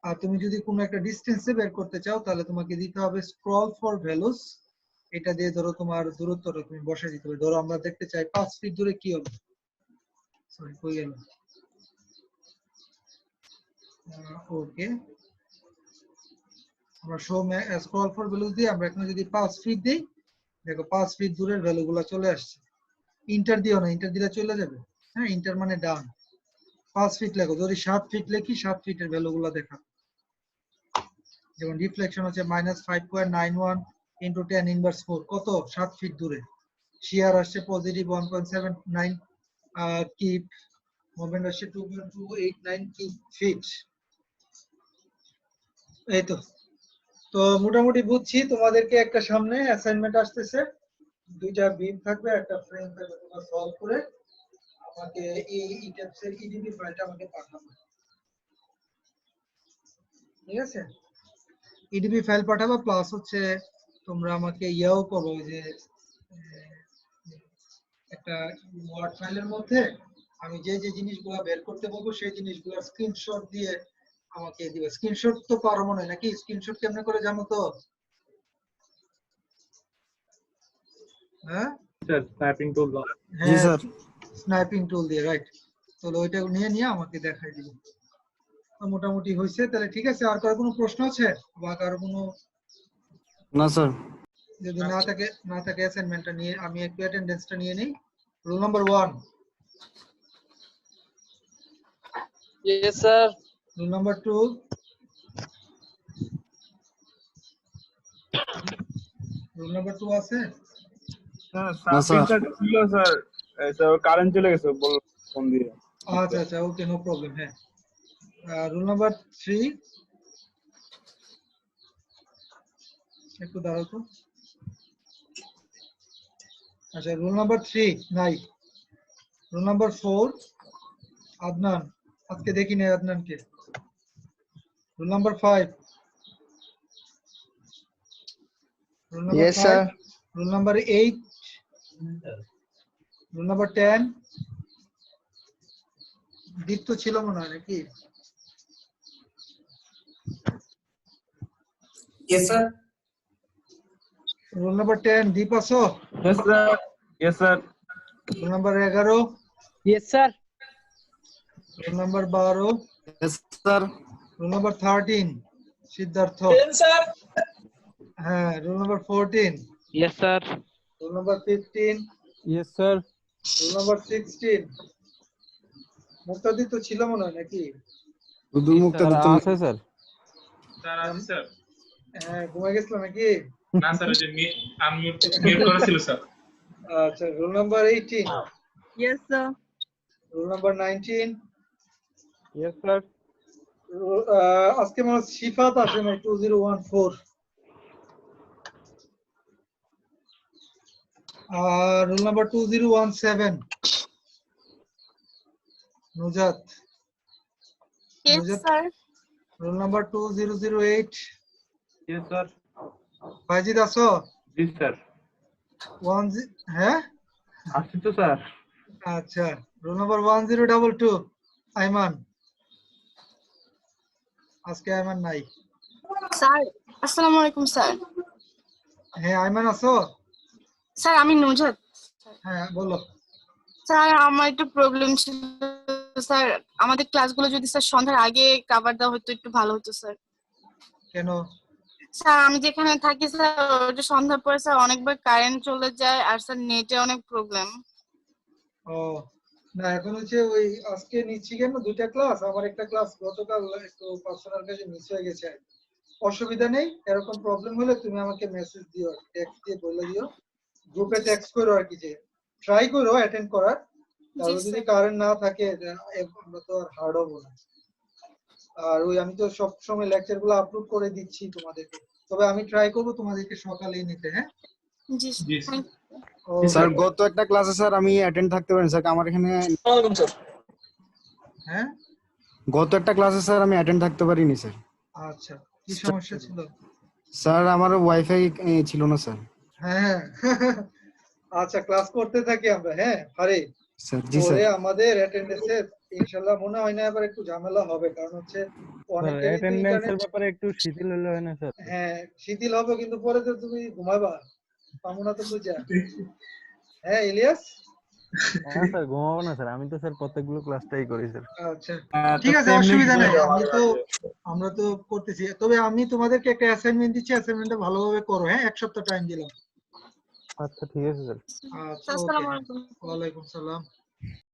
আর তুমি যদি কোনো একটা ডিসটেন্সে বের করতে চাও তাহলে তোমাকে দিতে হবে স্ক্রল ফর ভ্যালুস এটা দিয়ে ধরো তোমার দূরত্বটা তুমি বসে দিতে হবে ধরো আমরা দেখতে চাই 5 ফিট দূরে কি হবে সরি কই গেল ওকে আমরা শো স্ক্রল ফর ভ্যালুস দিয়ে আমরা এখানে যদি 5 ফিট দেই দেখো 5 ফিট দূরের ভ্যালুগুলো চলে আসছে ইন্টার দিও না ইন্টার দিলে চলে যাবে হ্যাঁ ইন্টার মানে ডান 5 ফিট লেখো যদি 7 ফিট লিখি 7 ফিটের ভ্যালুগুলো দেখা যেমন ডিফ্লেকশন হচ্ছে -5.91 ইনটু 10 ইনভার্স 4 কত 7 ফিট দূরে শিয়ার আসছে পজিটিভ 1.79 কিপ মোমেন্ট আসছে 2.289 কিপ ফিট এই তো তো মোটামুটি বুঝছি তোমাদেরকে একটা সামনে অ্যাসাইনমেন্ট আসতেছে দুইটা বিম থাকবে একটা ফ্রেম থাকবে তোমরা সলভ করে আমাকে এই ইটেপসের ইডিবি ফাইলটা আমাকে পাঠাবে ঠিক আছে ইডিবি ফাইল পাঠাবো প্লাস হচ্ছে তোমরা আমাকে ইয়াও করো যে একটা ওয়ার্ড ফাইলের মধ্যে আমি যে যে জিনিসগুলো বের করতে বলবো সেই জিনিসগুলো স্ক্রিনশট দিয়ে আমাকে দিবে স্ক্রিনশট তো পারো মনে হয় নাকি স্ক্রিনশট কেমনে করে জানো তো হ্যাঁ স্যার স্ন্যাপিং টুল দাও জি স্যার স্নাইপিং টুল দিয়ে রাইট তাহলে ওইটা নিয়ে আমাকে দেখাই দিবে মোটামুটি হয়েছে তাহলে ঠিক আছে আর কারো কোনো প্রশ্ন আছে বা কারো কোনো না স্যার যদি না থাকে অ্যাসাইনমেন্টটা নিয়ে আমি একটু অ্যাটেন্ডেন্সটা নিয়ে নেই roll number 1 Yes, sir. Roll number 2, roll number 2 আছে? না স্যার ছিল স্যার, স্যার কারেন্ট চলে গেছে বল ফোন দিয়ে। আচ্ছা আচ্ছা, ওকে, নো প্রবলেম। হ্যাঁ, রোল নাম্বার 3, একটু দাঁড়াও তো। আচ্ছা, রোল নাম্বার 3 নাই। রোল নাম্বার 4, আদনান, আজকে দেখি নাই আদনানকে। Roll number 5, roll number Yes, sir. 5, roll number 8, roll number 10, Dipto ছিল মনে হয় নাকি? Yes, sir. Roll number 10, Deep আছো? Yes sir. Yes sir. Roll number 11, yes sir. Roll number 12, yes sir roll number 13, Siddharth. Yes, sir. হ্যাঁ, roll number 14, yes sir. Roll number 15, yes sir. Roll number 16, Muktadi তো ছিল মনে হয় নাকি? শুধু মুক্তাদিত্য আছে স্যার। স্যার আছে স্যার। হ্যাঁ, ঘুমাই গেছিল নাকি? না স্যার, ওই যে মিউট করা ছিল স্যার। আচ্ছা, roll number 18, Yes, sir. Roll number 19, yes sir. আজকে মনে হয় সিফাত আসে না, 2014। আর roll number 2017, Nujat. Yes, Nujat. sir. Roll number 2008, Yes sir. Faizid আছো? জি স্যার। হ্যাঁ, আসছি তো স্যার। আচ্ছা, রোল নাম্বার 1022, আইমান। আজকে আইমান নাই। Sir, আসসালামু আলাইকুম স্যার। হ্যাঁ, আইমান আছো? স্যার আমি নুজাত। হ্যাঁ, বলো। স্যার আমার একটু প্রবলেম ছিল স্যার, আমাদের ক্লাসগুলো যদি স্যার সন্ধ্যার আগে কভার দেওয়া হতো একটু ভালো হতো স্যার। কেন? স্যার আমি যেখানে থাকি স্যার ওটা সন্ধ্যার পরে স্যার অনেকবার কারেন্ট চলে যায় আর স্যার নেটে অনেক প্রবলেম। ও না, এখন হচ্ছে ওই আজকে নিচ্ছি কেন, দুইটা ক্লাস, আমার একটা ক্লাস গতকাল একটু পার্সোনাল কাজে মিস হয়ে গেছে। অসুবিধা নেই, এরকম প্রবলেম হলে তুমি আমাকে মেসেজ দিও, টেক্সট দিয়ে বলে দিও, গ্রুপে টেক্সট করো আর কি, যে ট্রাই করো অ্যাটেন্ড করার। তাহলে যদি কারেন্ট না থাকে আমরা তো আর হার্ড হবো না। আর ওই আমি তো সব সময় লেকচার গুলো আপলোড করে দিচ্ছি তোমাদেরকে, তবে আমি ট্রাই করবো তোমাদেরকে সকালেই নিতে। হ্যাঁ, জি জি স্যার। স্যার গত একটা ক্লাসে স্যার আমি অ্যাটেন্ড থাকতে পারিনি স্যার, আমার এখানে ওয়ালাইকুম স্যার। হ্যাঁ, গত একটা ক্লাসে স্যার আমি অ্যাটেন্ড থাকতে পারিনি স্যার। আচ্ছা, কি সমস্যা ছিল? স্যার আমার ওয়াইফাই ছিল না স্যার। হ্যাঁ, আচ্ছা, ক্লাস করতে থাকি আমরা। হ্যাঁ, আরে স্যার জি স্যার। পরে আমাদের অ্যাটেন্ডেন্সে ইনশাআল্লাহ মনে হয় না এবার একটু ঝামেলা হবে, কারণ হচ্ছে অনেকেরই তো ইন্টারনেট ব্যাপারে একটু শিথিল হলে হয় না স্যার? হ্যাঁ, শিথিল হবে, কিন্তু পরে তো তুমি ঘুমাবা, পাবো না তো বুঝা। হ্যাঁ, ইলিয়াস। হ্যাঁ স্যার, ঘুমাবো না স্যার, আমি তো স্যার প্রত্যেকগুলো ক্লাসটাই করি স্যার। আচ্ছা, ঠিক আছে, অসুবিধা নাই, আমরা তো করতেছি। তবে আমি তোমাদেরকে একটা অ্যাসাইনমেন্ট দিচ্ছি, অ্যাসাইনমেন্টটা ভালোভাবে করো। হ্যাঁ, এক সপ্তাহ টাইম দিলাম। আচ্ছা ঠিক আছে স্যার। আচ্ছা, আসসালামু ওকে, আলাইকুম। ওয়ালাইকুম সালাম।